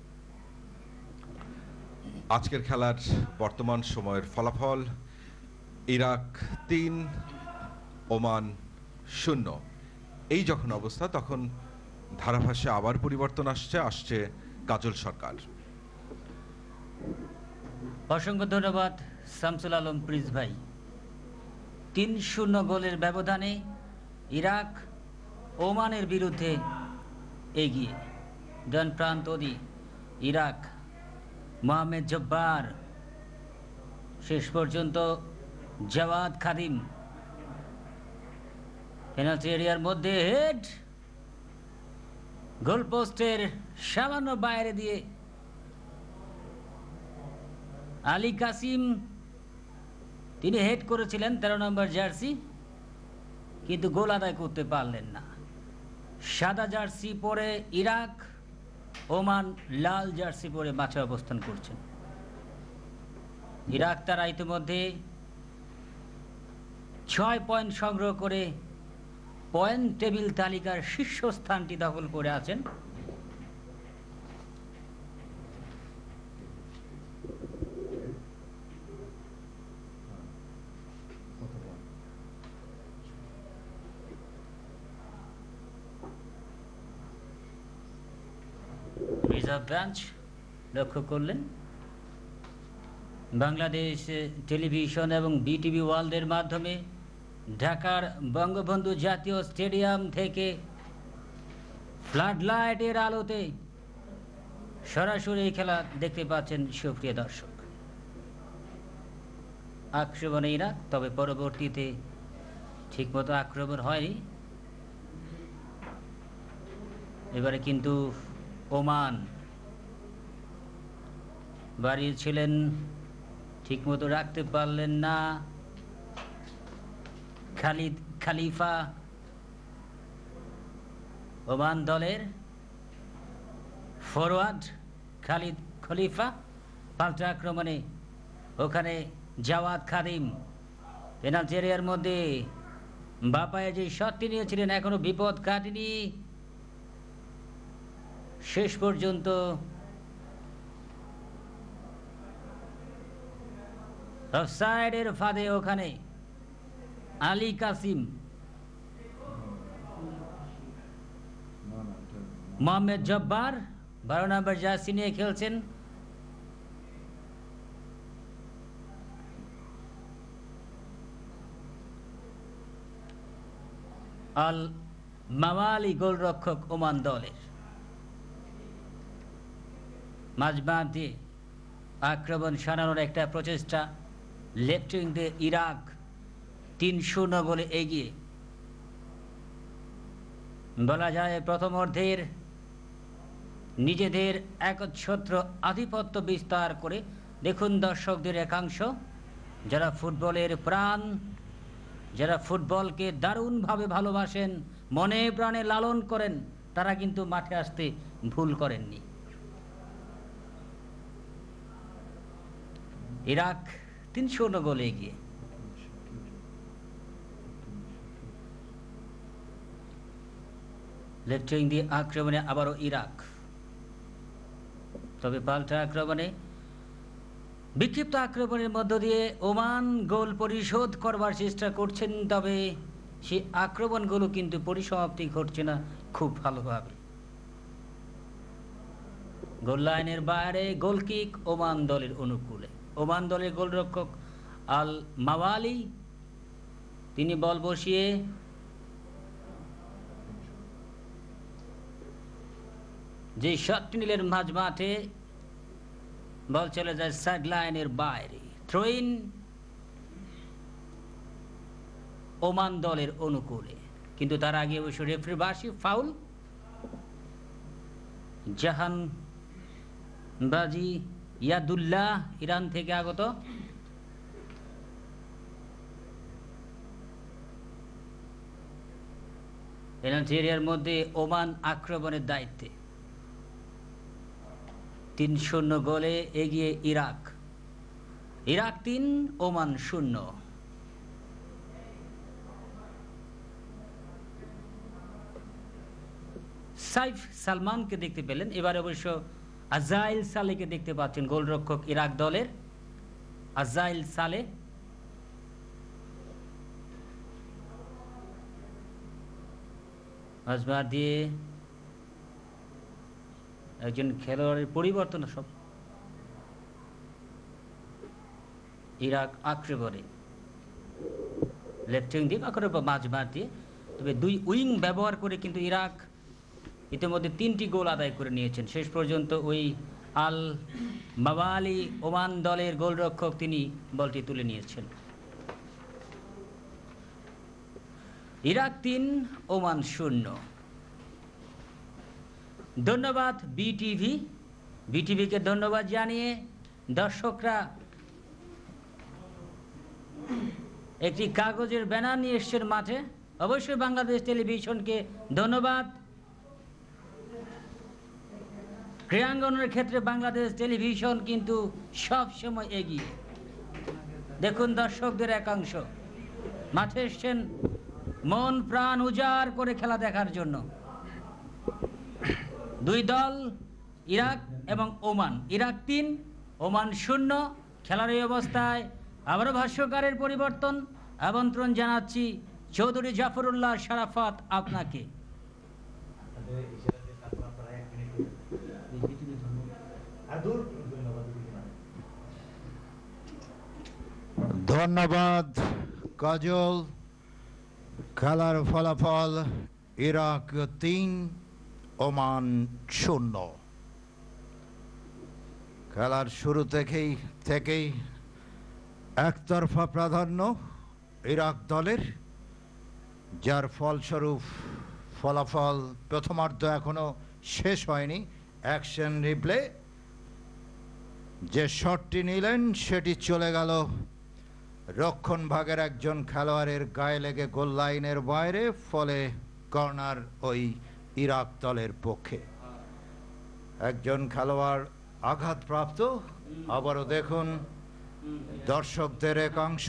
আজকের খেলার বর্তমান সময়ের ফলাফল ইরাক 3 ওমান 0। এই যখন অবস্থা তখন ধারাভাষ্যে আবার পরিবর্তন আসছে কাজল সরকার। অসংখ্য ধন্যবাদ শামসুল আলম প্রিন্স ভাই। 3-0 গোলের ব্যবধানে ইরাক ওমানের বিরুদ্ধে এগিয়ে। ডান প্রান্ত ইরাক মোহাম্মদ জব্বার, শেষ পর্যন্ত জাওয়াদ খাদিম পেনাল্টি এরিয়ার মধ্যে হেড, গোল পোস্টের সামান্য বাইরে দিয়ে আলী কাসিম তিনি হেড করেছিলেন 13 নম্বর জার্সি, কিন্তু গোল আদায় করতে পারলেন না। সাদা জার্সি পরে ইরাক, ওমান লাল জার্সি পরে মাঠে অবস্থান করছেন। ইরাক তারা ইতিমধ্যে 6 পয়েন্ট সংগ্রহ করে পয়েন্ট টেবিল তালিকার শীর্ষস্থানটি দখল করে আছেন। রিজার্ভ বেঞ্চ লক্ষ্য করলেন। বাংলাদেশ টেলিভিশন এবং বিটিভি ওয়ার্ল্ডের মাধ্যমে ঢাকার বঙ্গবন্ধু জাতীয় স্টেডিয়াম থেকে ফ্লাড লাইটের আলোতে সরাসরি এই খেলা দেখতে পাচ্ছেন সুপ্রিয় দর্শক। আক্রমণে ইরাক, তবে পরবর্তীতে ঠিকমতো আক্রমণ হয়নি। এবারে কিন্তু ওমান বাড়িয়েছিলেন, ঠিকমতো রাখতে পারলেন না। খালিদ খালিফা ওমান দলের ফরওয়ার্ড খালিদ খলিফা, পাল্টা আক্রমণে ওখানে জাওয়াদ খাদিম পেনাল্টি এরিয়ার মধ্যে বাপায়ে যে শটটি নিয়েছিলেন এখনো বিপদ কাটেনি। শেষ পর্যন্ত অফসাইডের ফাঁদে ওখানে আলী কাসিম, মোহাম্মদ জব্বার 12 নম্বর জার্সি নিয়ে খেলছেন। আল মাওয়ালি গোলরক্ষক ওমান দলের। মাঝমাঠ দিয়ে আক্রমণ সারানোর একটা প্রচেষ্টা, লেফট উইং দিয়ে ইরাক 3-0 গোলে এগিয়ে। বলা যায় প্রথম অর্ধের নিজেদের একচ্ছত্র আধিপত্য বিস্তার করে। দেখুন দর্শকদের একাংশ যারা ফুটবলের প্রাণ, যারা ফুটবলকে দারুণভাবে ভালোবাসেন, মনে প্রাণে লালন করেন, তারা কিন্তু মাঠে আসতে ভুল করেননি। ইরাক 3-0 গোলে এগিয়ে। লেফট উইং দিয়ে আক্রমণে আবারও ইরাক, তবে পাল্টা আক্রমণে বিক্ষিপ্ত আক্রমণের মধ্য দিয়ে ওমান গোল পরিশোধ করবার চেষ্টা করছেন, তবে সেই আক্রমণগুলো কিন্তু পরিসমাপ্তি ঘটছে না খুব ভালোভাবে। গোল লাইনের বাইরে গোল কিক ওমান দলের অনুকূলে। ওমান দলের গোলরক্ষক আল মাওয়ালি তিনি বল বসিয়ে যে শটটি নিলেন মাঝ মাঠে, বল চলে যায় সাইড লাইনের বাইরে। থ্রো ইন ওমান দলের অনুকূলে, কিন্তু তার আগে অবশ্য রেফারি বার্ষিক ফাউল। জাহান বাজি ইয়াদুল্লাহ ইরান থেকে আগত। পেনাল্টি এরিয়ার মধ্যে ওমান আক্রমণের দায়িত্বে। 3-0 গোলে এগিয়ে ইরাক। Iraq 3, Oman 0। সাইফ সালমানকে দেখতে পেলেন, এবার অবশ্য আজাইল সালেকে দেখতে পাচ্ছেন, গোলরক্ষক ইরাক দলের আজাইল সালে। মাঝমাঠ দিয়ে একজন খেলোয়াড়ের পরিবর্তন সব। ইরাক আক্রমণে লেফট উইং দিয়ে মাঝমাঠ দিয়ে, তবে 2 উইং ব্যবহার করে কিন্তু ইরাক ইতিমধ্যে 3টি গোল আদায় করে নিয়েছেন। শেষ পর্যন্ত ওই আল মাওয়ালি ওমান দলের গোলরক্ষক তিনি বলটি তুলে নিয়েছেন। Iraq 3, Oman 0। ধন্যবাদ বিটিভিকে ধন্যবাদ জানিয়ে দর্শকরা একটি কাগজের ব্যানার নিয়ে এসছেন মাঠে। অবশ্যই বাংলাদেশ টেলিভিশনকে ধন্যবাদ। ক্রীড়াঙ্গনের ক্ষেত্রে বাংলাদেশ টেলিভিশন কিন্তু সব সময় এগিয়ে। দেখুন দর্শকদের একাংশ মাঠে এসছেন মন প্রাণ উজাড় করে খেলা দেখার জন্য। দুই দল ইরাক এবং ওমান। Iraq 3, Oman 0। খেলার এই অবস্থায় আবারও ভাষ্যকারের পরিবর্তন। আমন্ত্রণ জানাচ্ছি চৌধুরী জাফরুল্লাহ শারাফাত আপনাকে। ধন্যবাদ কাজল। খেলার ফলাফল ইরাক 3, ওমান 0। খেলার শুরু থেকেই একতরফা প্রাধান্য ইরাক দলের, যার ফলস্বরূপ ফলাফল প্রথমার্ধ এখনো শেষ হয়নি। অ্যাকশন রিপ্লে, যে শটটি নিলেন সেটি চলে গেল রক্ষণ ভাগের একজন খেলোয়াড়ের গায়ে লেগে গোল লাইনের বাইরে, ফলে কর্নার ওই ইরাক দলের পক্ষে। একজন খেলোয়াড় আঘাতপ্রাপ্ত। আবারও দেখুন দর্শকদের একাংশ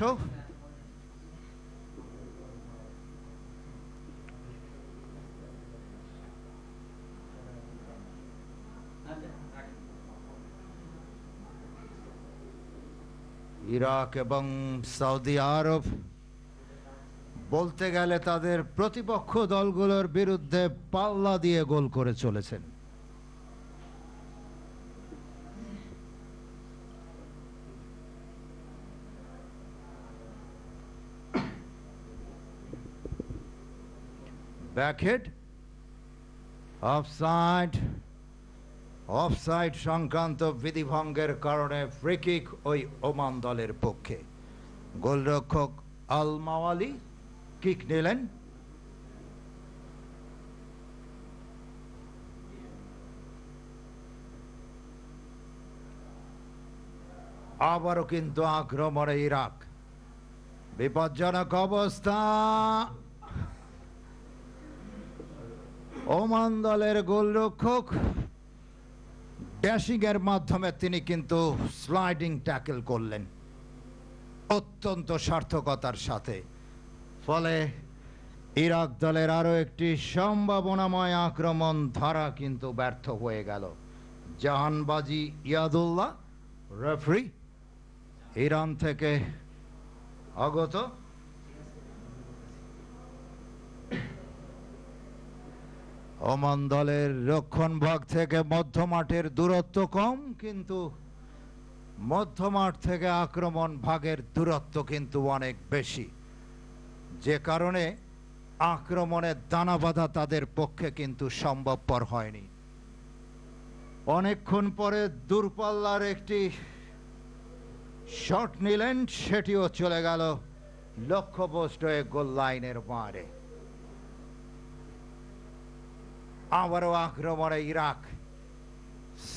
ইরাক এবং সৌদি আরব বলতে গেলে তাদের প্রতিপক্ষ দলগুলোর বিরুদ্ধে পাল্লা দিয়ে গোল করে চলেছেন। ব্যাকহেড, অফসাইড সংক্রান্ত বিধিভঙ্গের কারণে ফ্রি কিক ওই ওমান দলের পক্ষে। গোলরক্ষক আল মাওয়ালি কিক নিলেন। আবারও কিন্তু আক্রমণে ইরাক। বিপজ্জনক অবস্থা। ওমান দলের গোলরক্ষক ড্যাশিং এর মাধ্যমে তিনি কিন্তু স্লাইডিং ট্যাকল করলেন অত্যন্ত সার্থকতার সাথে। ফলে ইরাক দলের আরো একটি সম্ভাবনাময় আক্রমণ ধারা কিন্তু ব্যর্থ হয়ে গেল। জাহানবাজি ইয়াদুল্লাহ রেফারি, ইরান থেকে আগত। ওমান দলের রক্ষণ ভাগ থেকে মধ্যমাঠের দূরত্ব কম, কিন্তু মধ্যমাঠ থেকে আক্রমণ ভাগের দূরত্ব কিন্তু অনেক বেশি, যে কারণে আক্রমণের দানা বাঁধা তাদের পক্ষে কিন্তু সম্ভবপর হয়নি। অনেকক্ষণ পরে দূরপাল্লার একটি শট নিলেন, সেটিও চলে গেল লক্ষ্যভ্রষ্ট হয়ে গোল লাইনের বাইরে। আবারও আক্রমণে ইরাক,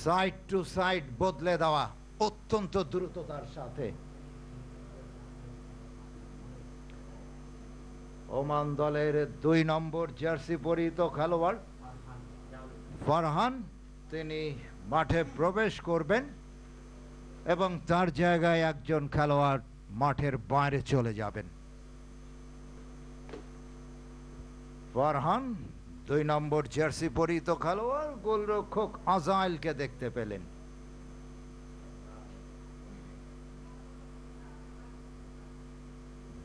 সাইড টু সাইড বদলে দেওয়া অত্যন্ত দ্রুততার সাথে। ওমান দলের 2 নম্বর জার্সি পরিহিত খেলোয়াড় ফারহান, তিনি মাঠে প্রবেশ করবেন এবং তার জায়গায় একজন খেলোয়াড় মাঠের বাইরে চলে যাবেন। ফারহান 2 নম্বর জার্সি পরিহিত খেলোয়াড় গোলরক্ষক আজাইলকে দেখতে পেলেন।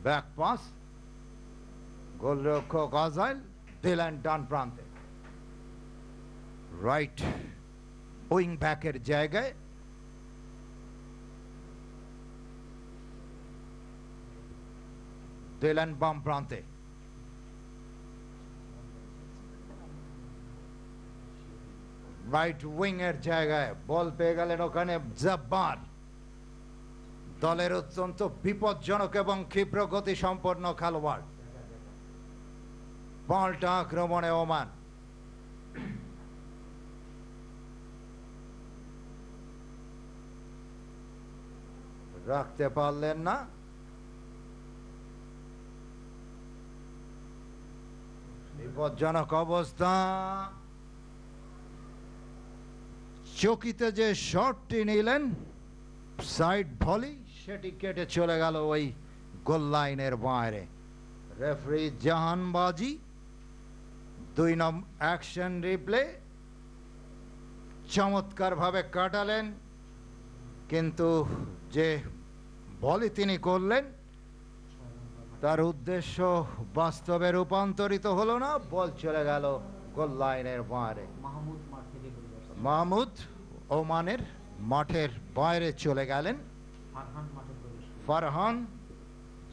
ব্যাক পাস, গোলরক্ষক আজাইল দিলেন ডান প্রান্তে। রাইট উইং ব্যাকের জায়গায় দিলেন বাম প্রান্তে। রাইট উইং এর জায়গায় বল পেয়ে গেলেন ওখানে জব্বার, দলের অত্যন্ত বিপজ্জনক এবং ক্ষিপ্র গতি সম্পন্ন খেলোয়াড়। পাল্টা আক্রমণে ওমান, রাখতে পারলেন না। বিপজ্জনক অবস্থা। চকিতে যে শটটি নিলেন সাইড ভলি, সেটি কেটে চলে গেল ওই গোল লাইনের বাইরে। রেফারি জাহানবাজি। 2 নম্বর অ্যাকশন রিপ্লে চমৎকার ভাবে কাটালেন, কিন্তু যে বলই তিনি করলেন তার উদ্দেশ্য বাস্তবে রূপান্তরিত হলো না। বল চলে গেল গোল লাইনের বাইরে। মাহমুদ ওমানের মাঠের বাইরে চলে গেলেন। ফারহান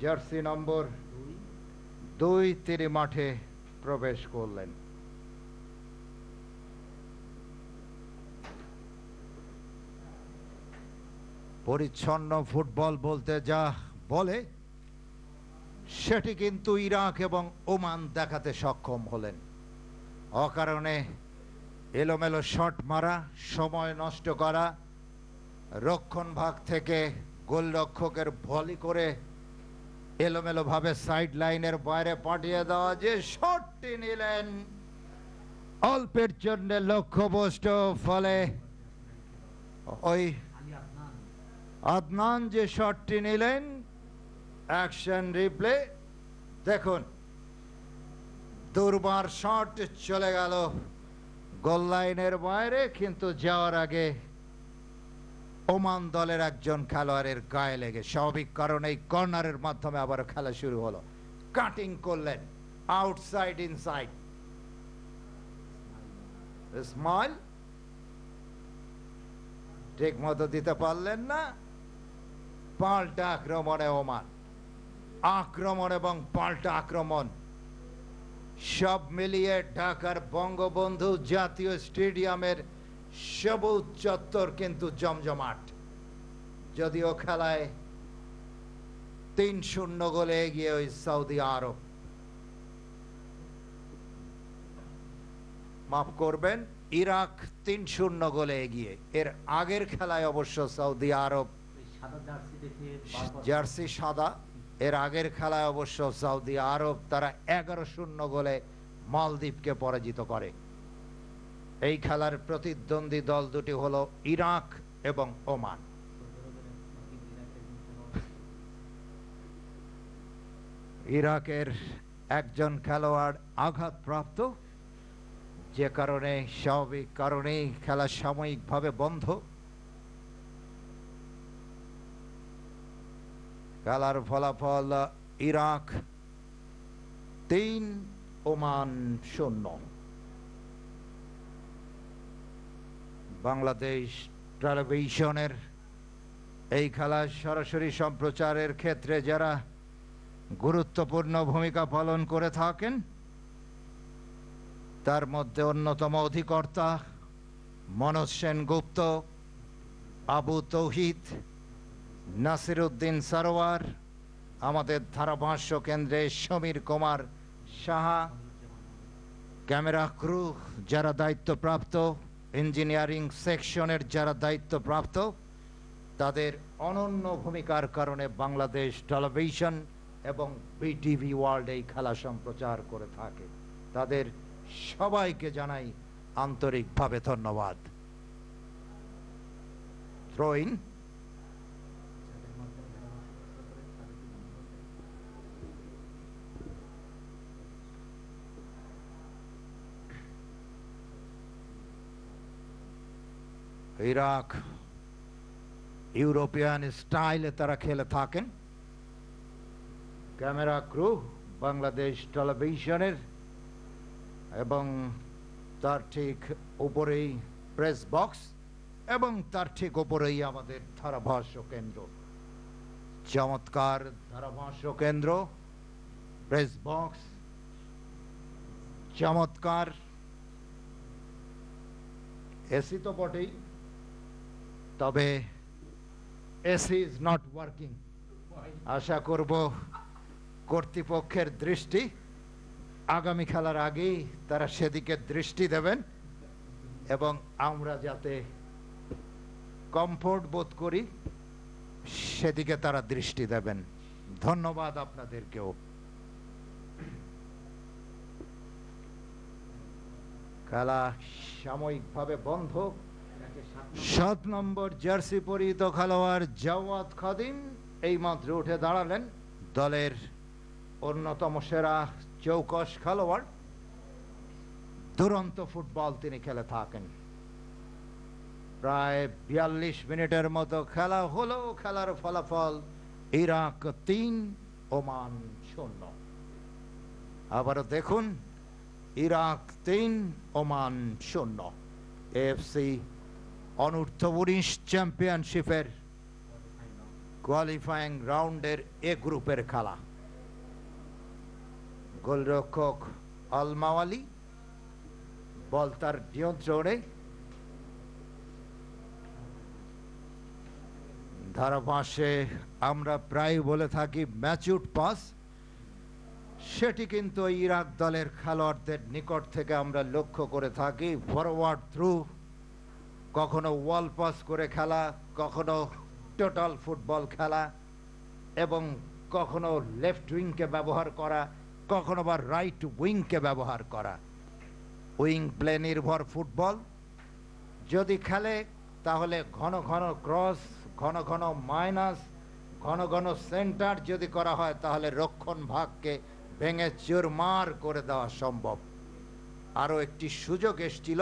জার্সি নম্বর 2 তিনি মাঠে প্রবেশ করলেন। পরিচ্ছন্ন ফুটবল বলতে যা বলে সেটি কিন্তু ইরাক এবং ওমান দেখাতে সক্ষম হলেন। অকারণে এলোমেলো শট মারা, সময় নষ্ট করা, রক্ষণ ভাগ থেকে গোলরক্ষকের ভলি করে এলোমেলো ভাবে সাইড লাইনের বাইরে পাঠিয়ে দেওয়া, যে শটটি নিলেন অল্পের জন্য লক্ষ্যভ্রষ্ট। ফলে ওই আদনান যে শটটি নিলেন, অ্যাকশন রিপ্লে দেখুন, দুর্বার শট চলে গেল গোল লাইনের বাইরে, কিন্তু যাওয়ার আগে ওমান দলের একজন খেলোয়াড়ের গায়ে লেগে স্বাভাবিক কারণে এই কর্নারের মাধ্যমে আবার খেলা শুরু হলো। কাটিং করলেন আউটসাইড ইনসাইড, স্মাইল ঠিক মতো দিতে পারলেন না। পাল্টা আক্রমণে ওমান, আক্রমণ এবং পাল্টা আক্রমণ সব মিলিয়ে ঢাকার বঙ্গবন্ধু জাতীয় স্টেডিয়ামের সবুজ চত্বর কিন্তু জমজমাট। যদিও খেলায় 3-0 গোলে এগিয়ে ওই সৌদি আরব, মাফ করবেন ইরাক 3-0 গোলে এগিয়ে। এর আগের খেলায় অবশ্য সৌদি আরব জার্সি সাদা, এর আগের খেলায় অবশ্য সৌদি আরব তারা 11-0 গোলে মালদ্বীপকে পরাজিত করে। এই খেলার প্রতিদ্বন্দ্বী দল দুটি হলো ইরাক এবং ওমান। ইরাকের একজন খেলোয়াড় আঘাতপ্রাপ্ত, যে কারণে স্বাভাবিক কারণেই খেলা সাময়িকভাবে বন্ধ। খেলার ফলাফল ইরাক 3, ওমান 0। বাংলাদেশ টেলিভিশনের এই খেলা সরাসরি সম্প্রচারের ক্ষেত্রে যারা গুরুত্বপূর্ণ ভূমিকা পালন করে থাকেন তার মধ্যে অন্যতম অধিকর্তা মনোজ সেনগুপ্ত, আবু তৌহিদ, নাসির উদ্দিন সরোয়ার, আমাদের ধারাভাষ্য কেন্দ্রে সমীর কুমার সাহা, ক্যামেরা ক্রু যারা দায়িত্বপ্রাপ্ত, ইঞ্জিনিয়ারিং সেকশনের যারা দায়িত্বপ্রাপ্ত, তাদের অনন্য ভূমিকার কারণে বাংলাদেশ টেলিভিশন এবং বিটিভি ওয়ার্ল্ড এই খেলা সম্প্রচার করে থাকে। তাদের সবাইকে জানাই আন্তরিকভাবে ধন্যবাদ। থ্রোইন ইরাক ইউরোপিয়ান স্টাইলে তারা খেলে থাকেন। ক্যামেরা ক্রু বাংলাদেশ টেলিভিশনের এবং তার ঠিক উপরেই প্রেস বক্স এবং তার ঠিক উপরেই আমাদের ধারাভাষ্য কেন্দ্র। চমৎকার ধারাভাষ্য কেন্দ্র, প্রেস বক্স চমৎকার, এসি তো বটেই, তবে এসি ইজ নট ওয়ার্কিং। আশা করব কর্তৃপক্ষের দৃষ্টি আগামী খেলার আগেই তারা সেদিকে দৃষ্টি দেবেন এবং আমরা যাতে কমফোর্ট বোধ করি সেদিকে তারা দৃষ্টি দেবেন। ধন্যবাদ আপনাদেরকেও। খেলা সাময়িকভাবে বন্ধ। 7 নম্বর জার্সি পরিহিত খেলোয়াড় জাওয়াদ খাদিম এইমাত্র উঠে দাঁড়ালেন। দলের অন্যতম সেরা চৌকস খেলোয়াড়, দুরন্ত ফুটবল তিনি খেলে থাকেন। প্রায় 42 মিনিটের মতো খেলা হলো। খেলার ফলাফল ইরাক 3 ওমান 0। আবারও দেখুন, ইরাক 3 ওমান 0। এএফসি অনূর্ধ্ব-19 চ্যাম্পিয়নশিপের কোয়ালিফাইং রাউন্ডের এ গ্রুপের খেলা। গোলরক্ষক আল মাওয়ালি, বল তার নিয়ন্ত্রণে। ধারাভাষ্যে আমরা প্রায় বলে থাকি ম্যাচুড পাস, সেটি কিন্তু ইরাক দলের খেলোয়াড়দের নিকট থেকে আমরা লক্ষ্য করে থাকি। ফরওয়ার্ড থ্রু, কখনো ওয়াল পাস করে খেলা, কখনো টোটাল ফুটবল খেলা, এবং কখনো লেফট উইংকে ব্যবহার করা, কখনো বা রাইট উইংকে ব্যবহার করা। উইং প্লে নির্ভর ফুটবল যদি খেলে তাহলে ঘন ঘন ক্রস, ঘন ঘন মাইনাস, ঘন ঘন সেন্টার যদি করা হয় তাহলে রক্ষণ ভাগকে ভেঙে চুরমার করে দেওয়া সম্ভব। আরও একটি সুযোগ এসেছিল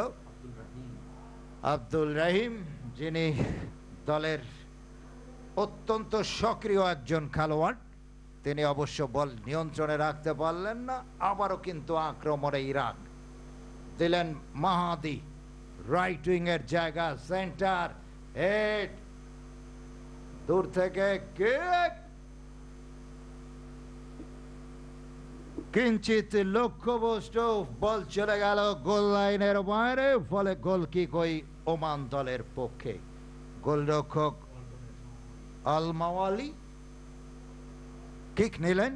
আব্দুল রহিম, যিনি দলের অত্যন্ত সক্রিয় একজন খেলোয়াড়, তিনি অবশ্য বল নিয়ন্ত্রণে রাখতে পারলেন না। আবারও কিন্তু আক্রমণে ইরাক দিলেন মাহাদি, রাইট উইং এর জায়গা, সেন্টার হেড, দূর থেকে কিক, কিঞ্চিত লক্ষ্যভ্রষ্ট, বল চলে গেল গোল লাইনের বাইরে, ফলে গোল কিক ওই ওমান দলের পক্ষে। গোলরক্ষক আল মাওয়ালি কিক নিলেন।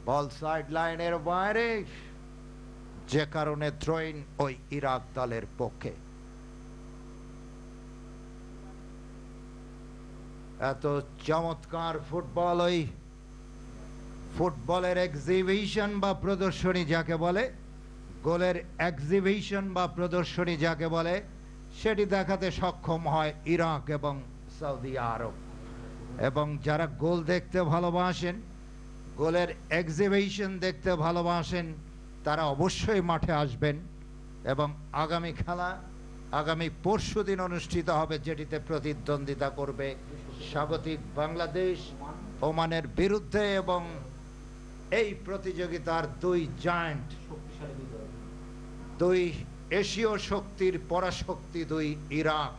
বল সাইড লাইনের বাইরে, যে কারণে থ্রোইন ওই ইরাক দলের পক্ষে। এত চমৎকার ফুটবল, ওই ফুটবলের এক্সিবিশন বা প্রদর্শনী যাকে বলে, গোলের এক্সিবিশন বা প্রদর্শনী যাকে বলে, সেটি দেখাতে সক্ষম হয় ইরাক এবং সৌদি আরব। এবং যারা গোল দেখতে ভালোবাসেন, গোলের এক্সিবিশন দেখতে ভালোবাসেন, তারা অবশ্যই মাঠে আসবেন। এবং আগামী খেলা আগামী পরশুদিন অনুষ্ঠিত হবে, যেটিতে প্রতিদ্বন্দ্বিতা করবে স্বাগতিক বাংলাদেশ ওমানের বিরুদ্ধে। এবং এই প্রতিযোগিতার দুই জায়ান্ট, দুই এশীয় শক্তির পরাশক্তি, দুই ইরাক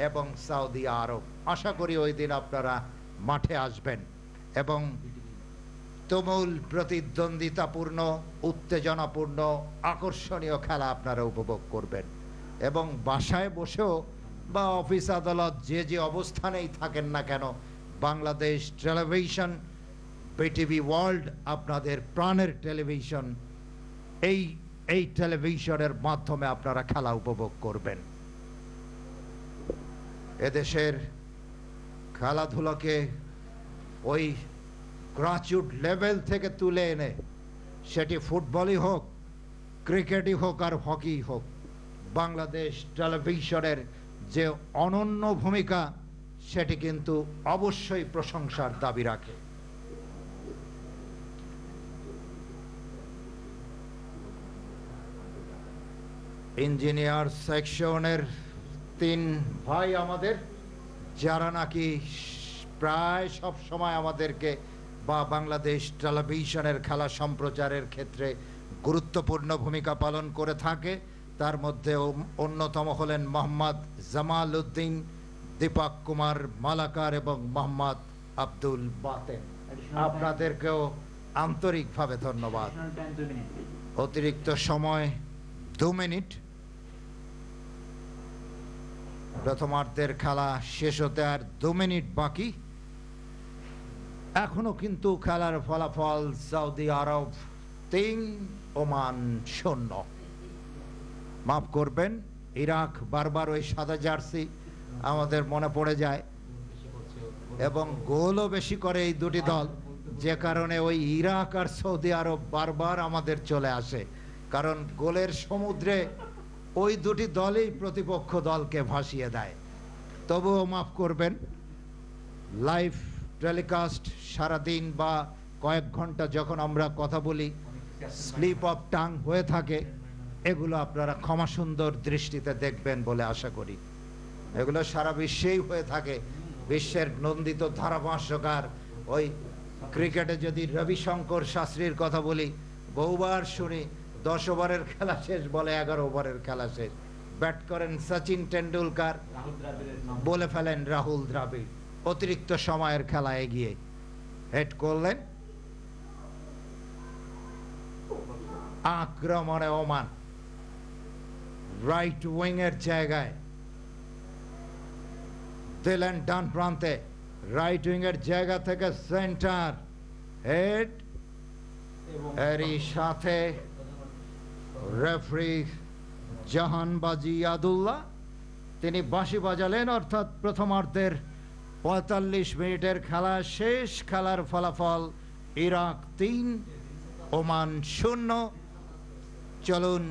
এবং সৌদি আরব। আশা করি ওই দিন আপনারা মাঠে আসবেন এবং তুমুল প্রতিদ্বন্দ্বিতাপূর্ণ, উত্তেজনাপূর্ণ, আকর্ষণীয় খেলা আপনারা উপভোগ করবেন। এবং বাসায় বসেও বা অফিস আদালত যে যে অবস্থানেই থাকেন না কেন, বাংলাদেশ টেলিভিশন, বিটিভি ওয়ার্ল্ড আপনাদের প্রাণের টেলিভিশন, এই টেলিভিশনের মাধ্যমে আপনারা খেলা উপভোগ করবেন। এদেশের খেলাধুলাকে ওই গ্রাসরুট লেভেল থেকে তুলে এনে, সেটি ফুটবলই হোক, ক্রিকেটই হোক আর হকি হোক, বাংলাদেশ টেলিভিশনের যে অনন্য ভূমিকা, সেটি কিন্তু অবশ্যই প্রশংসার দাবি রাখে। ইঞ্জিনিয়ার সেকশনের 3 ভাই আমাদের, যারা নাকি প্রায় সব সময় আমাদেরকে বা বাংলাদেশ টেলিভিশনের খেলা সম্প্রচারের ক্ষেত্রে গুরুত্বপূর্ণ ভূমিকা পালন করে থাকে। তার মধ্যে অন্যতম হলেন মোহাম্মদ জামাল উদ্দিন, দীপক কুমার মালাকার এবং মোহাম্মদ আব্দুল বাতেন। আপনাদেরকেও আন্তরিকভাবে ধন্যবাদ। অতিরিক্ত সময় 2 মিনিট। প্রথমার্ধের খেলা শেষ হতে আর 2 মিনিট বাকি। এখনো কিন্তু খেলার ফলাফল সৌদি আরব 3, ওমান 0। মাফ করবেন, ইরাক বারবার ওই সাদা জার্সি আমাদের মনে পড়ে যায় এবং গোলও বেশি করে এই দুটি দল, যে কারণে ওই ইরাক আর সৌদি আরব বারবার আমাদের চলে আসে, কারণ গোলের সমুদ্রে ওই দুটি দলই প্রতিপক্ষ দলকে ভাসিয়ে দেয়। তবুও মাফ করবেন, লাইভ টেলিকাস্ট সারাদিন বা কয়েক ঘন্টা যখন আমরা কথা বলি স্লিপ অফ টাং হয়ে থাকে, এগুলো আপনারা ক্ষমা সুন্দর দৃষ্টিতে দেখবেন বলে আশা করি। এগুলো সারা বিশ্বেই হয়ে থাকে। বিশ্বের নন্দিত ধারাভাষ্যকার ওই ক্রিকেটে যদি রবিশঙ্কর শাস্ত্রীর কথা বলি, বহুবার শুনি 10 ওভারের খেলা শেষ বলে 11 ওভারের খেলা শেষ। ব্যাট করেন সচিন টেন্ডুলকার, বলে ফেলেন রাহুল দ্রাবিড়, অতিরিক্ত সময়ের খেলা এগিয়ে। হেড করলেন আক্রমণে ওমান, রাইট উইং এর জায়গায় দিলেন ডান প্রান্তে, রাইট উইং এর জায়গা থেকে সেন্টার হেড, এরই সাথে রেফারি জাহানবাজি আদুল্লাহ তিনি বাঁশি বাজালেন, অর্থাৎ প্রথমার্ধের 45 মিনিটের খেলা শেষ। খেলার ফলাফল ইরাক 3 ওমান 0। চলুন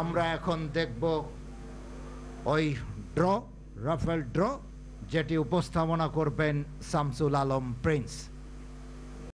আমরা এখন দেখব ওই রাফেল ড্র, যেটি উপস্থাপনা করবেন শামসুল আলম প্রিন্স।